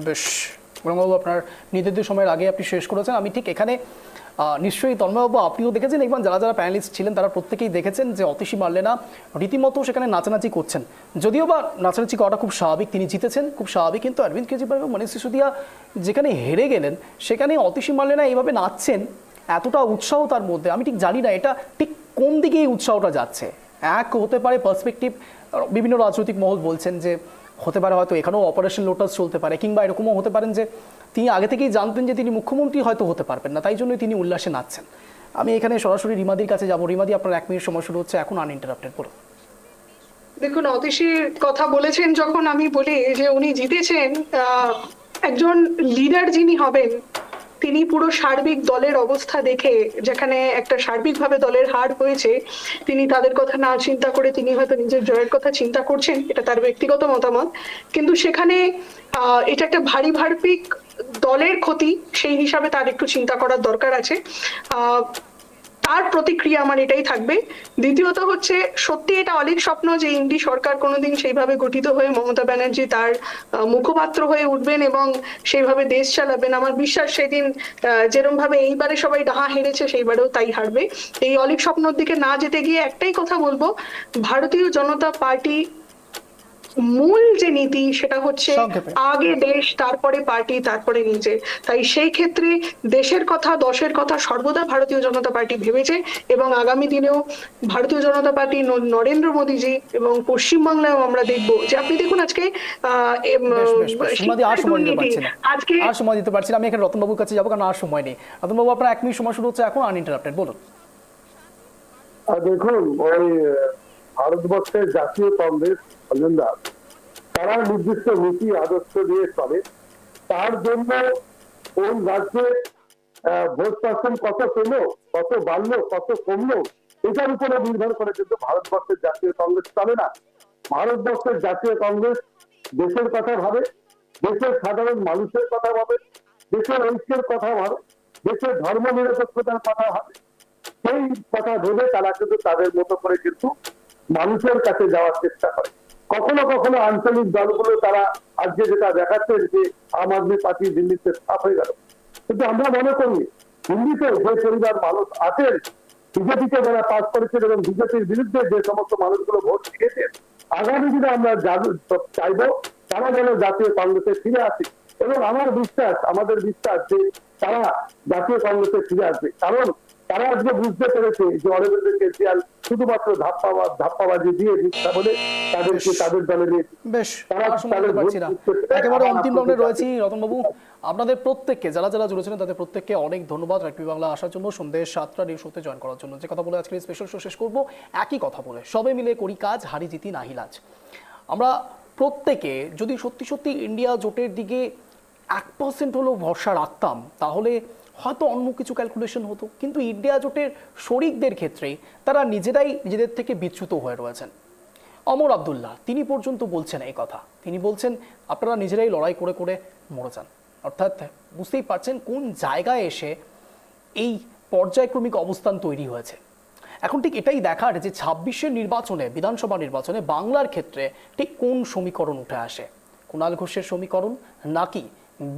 বেশ, গৌরাঙ্গবাবু, আপনার নির্ধারিত সময়ের আগে আপনি শেষ করেছেন। আমি ঠিক এখানে নিশ্চয়ই তন্ময়বাবু আপনিও দেখেছেন, এবং যারা প্যানেলিস্ট ছিলেন তারা প্রত্যেকেই দেখেছেন যে অতিশী মারলেনা রীতিমতো সেখানে নাচানাচি করছেন। যদিও বা নাচানাচি করাটা খুব স্বাভাবিক, তিনি জিতেছেন, খুব স্বাভাবিক, কিন্তু অরবিন্দ কেজরিওয়াল এবং মনীষ সিসোদিয়া যেখানে হেরে গেলেন, সেখানে অতিশী মারলেনা এইভাবে নাচছেন, এতটা উৎসাহ তার মধ্যে। আমি ঠিক জানি না এটা ঠিক কোন দিকে এই উৎসাহটা যাচ্ছে। এক হতে পারে পার্সপেক্টিভ, বিভিন্ন রাজনৈতিক মহল বলছেন যে হতে পারে হয়তো এখানেও অপারেশন লোটাস চলতে পারে, কিংবা এরকমও হতে পারেন যে তিনি আগে থেকেই জানতেন যে তিনি মুখ্যমন্ত্রী হয়তো হতে পারবেন না, তাই জন্যই তিনি উল্লাসে নাচছেন। আমি এখানে সরাসরি রিমাদির কাছে যাব। রিমাদি, আপনার 1 মিনিট সময় শুরু হচ্ছে এখন, আনইন্টারাপ্টেড, বলুন। দেখুন, অতিশীর কথা বলেছেন যখন, আমি বলি যে উনি জিতেছেন, একজন লিডার যিনি হবেন তিনি পুরো সার্বিক দলের অবস্থা দেখে, যেখানে একটা সার্বিকভাবে দলের হার হয়েছে, তিনি তাদের কথা না চিন্তা করে তিনি হয়তো নিজের জয়ের কথা চিন্তা করছেন, এটা তার ব্যক্তিগত মতামত। কিন্তু সেখানে এটা একটা ভারী ভার্পিক দলের ক্ষতি, সেই হিসাবে তার একটু চিন্তা করার দরকার আছে। তার প্রতিক্রিয়া আমার এটাই থাকবে। দ্বিতীয়ত হচ্ছে, সত্যি এটা অলীক স্বপ্ন যে ইন্ডি সরকার কোনোদিন সেইভাবে গঠিত হয়ে মমতা ব্যানার্জি তার মুখপাত্র হয়ে উঠবেন এবং সেইভাবে দেশ চালাবেন। আমার বিশ্বাস সেদিন যেরকম ভাবে এইবারে সবাই ডাহা হেরেছে, সেইবারেও তাই হারবে। এই অলীক স্বপ্নর দিকে না যেতে গিয়ে একটাই কথা বলবো, ভারতীয় জনতা পার্টি মূল যে নীতি সেটা হচ্ছে আগে দেশ, তারপরে পার্টি, তারপরে নিজে। তাই সেই ক্ষেত্রে দেশের কথা, দশের কথা সর্বদা ভারতীয় জনতা পার্টি ভেবেছে, এবং আগামী দিনেও ভারতীয় জনতা পার্টি, নরেন্দ্র মোদীজি এবং পশ্চিমবাংলায়ও আমরা দেখবো যে, আপনি দেখুন আজকে আর সময় দিতে পারছি না। আমি এখানে রতনবাবুর কাছে যাবো, কারণ আর সময় নেই। রতনবাবু, আপনার 1 মিনিট সময় শুরু হচ্ছে এখন, আনইন্টারাপ্টেড, বলুন। দেখুন, ওই ভারতবর্ষের জাতীয় কংগ্রেস তারা নির্দিষ্ট নীতি আদর্শ দিয়ে চলে, তার জন্য কোন রাজ্যে ভোট পার্সেন্ট কত পেলো, কত বাড়লো, কত কমলো, এটার উপরে নির্ভর করে কিন্তু ভারতবর্ষের জাতীয় কংগ্রেস চলে না। ভারতবর্ষের জাতীয় কংগ্রেস দেশের কথা ভাবে, দেশের সাধারণ মানুষের কথা ভাবে, দেশের ঐক্যের কথা ভাবে, দেশের ধর্ম নিরপেক্ষতার কথা ভাবে। সেই কথা ভেবে তারা কিন্তু তাদের মতো করে কিন্তু মানুষের কাছে যাওয়ার চেষ্টা করে। কখনো কখনো আঞ্চলিক দলগুলো তারা আজকে যেটা দেখাচ্ছে যে আম আদমি পার্টি দিল্লিতে সাফ হয়ে গেল, কিন্তু আমরা মনে করি দিল্লিতে যে পরিবার মানুষ আছেন, বিজেপিকে যারা পাস করেছেন এবং বিজেপির বিরুদ্ধে যে সমস্ত মানুষগুলো ভোট দিয়েছেন, আগামী দিনে আমরা চাইবো তারা যেন জাতীয় কংগ্রেসে ফিরে আসে। এবং আমার বিশ্বাস, আমাদের বিশ্বাস যে তারা জাতীয় কংগ্রেসে ফিরে আসবে, কারণ তারা আজকে বুঝতে পেরেছে যে অরবিন্দ কেজরিওয়াল শুধুমাত্র ধাপ্পাবাজি দিয়ে মিথ্যা বলে তাদেরকে তাদের দলে নিয়ে বেশ তারা আর সময় দিতে পারছি না, একেবারে অন্তিম রাউন্ডে রয়েছি। রতনবাবু, আপনাদের প্রত্যেককে, যারা যারা জুড়েছিলেন তাদের প্রত্যেককে অনেক ধন্যবাদ রাইট টিভি বাংলা আসার জন্য, সন্ধ্যে 7টা নিউজ শোতে জয়েন করার জন্য। যে কথা বলে আজকে স্পেশাল শো শেষ করবো একই কথা বলে, সবে মিলে করি কাজ, হারি জিতি নাহি লাজ। আমরা প্রত্যেকে যদি সত্যি সত্যি ইন্ডিয়া জোটের দিকে 1% হলেও ভরসা রাখতাম, তাহলে হয়তো অন্য কিছু ক্যালকুলেশন হতো। কিন্তু ইন্ডিয়া জোটের শরিকদের ক্ষেত্রে তারা নিজেরাই নিজেদের থেকে বিচ্যুত হয়ে রয়েছেন। অমর আব্দুল্লাহ তিনি পর্যন্ত বলছেন এই কথা, তিনি বলছেন আপনারা নিজেরাই লড়াই করে করে মরে যান। অর্থাৎ বুঝতেই পারছেন কোন জায়গায় এসে এই পর্যায়ক্রমিক অবস্থান তৈরি হয়েছে। এখন ঠিক এটাই দেখার যে 26-এর নির্বাচনে, বিধানসভা নির্বাচনে বাংলার ক্ষেত্রে ঠিক কোন সমীকরণ উঠে আসে, কুণাল ঘোষের সমীকরণ নাকি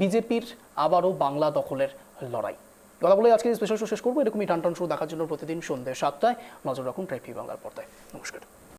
বিজেপির আবারও বাংলা দখলের লড়াই। কথা বলে আজকে স্পেশাল শো শেষ করবো। এরকমই টান টান শো দেখার জন্য প্রতিদিন সন্ধ্যে 7টায় নজর রাখুন ট্রাইব টিভি বাংলার পর্দায়। নমস্কার।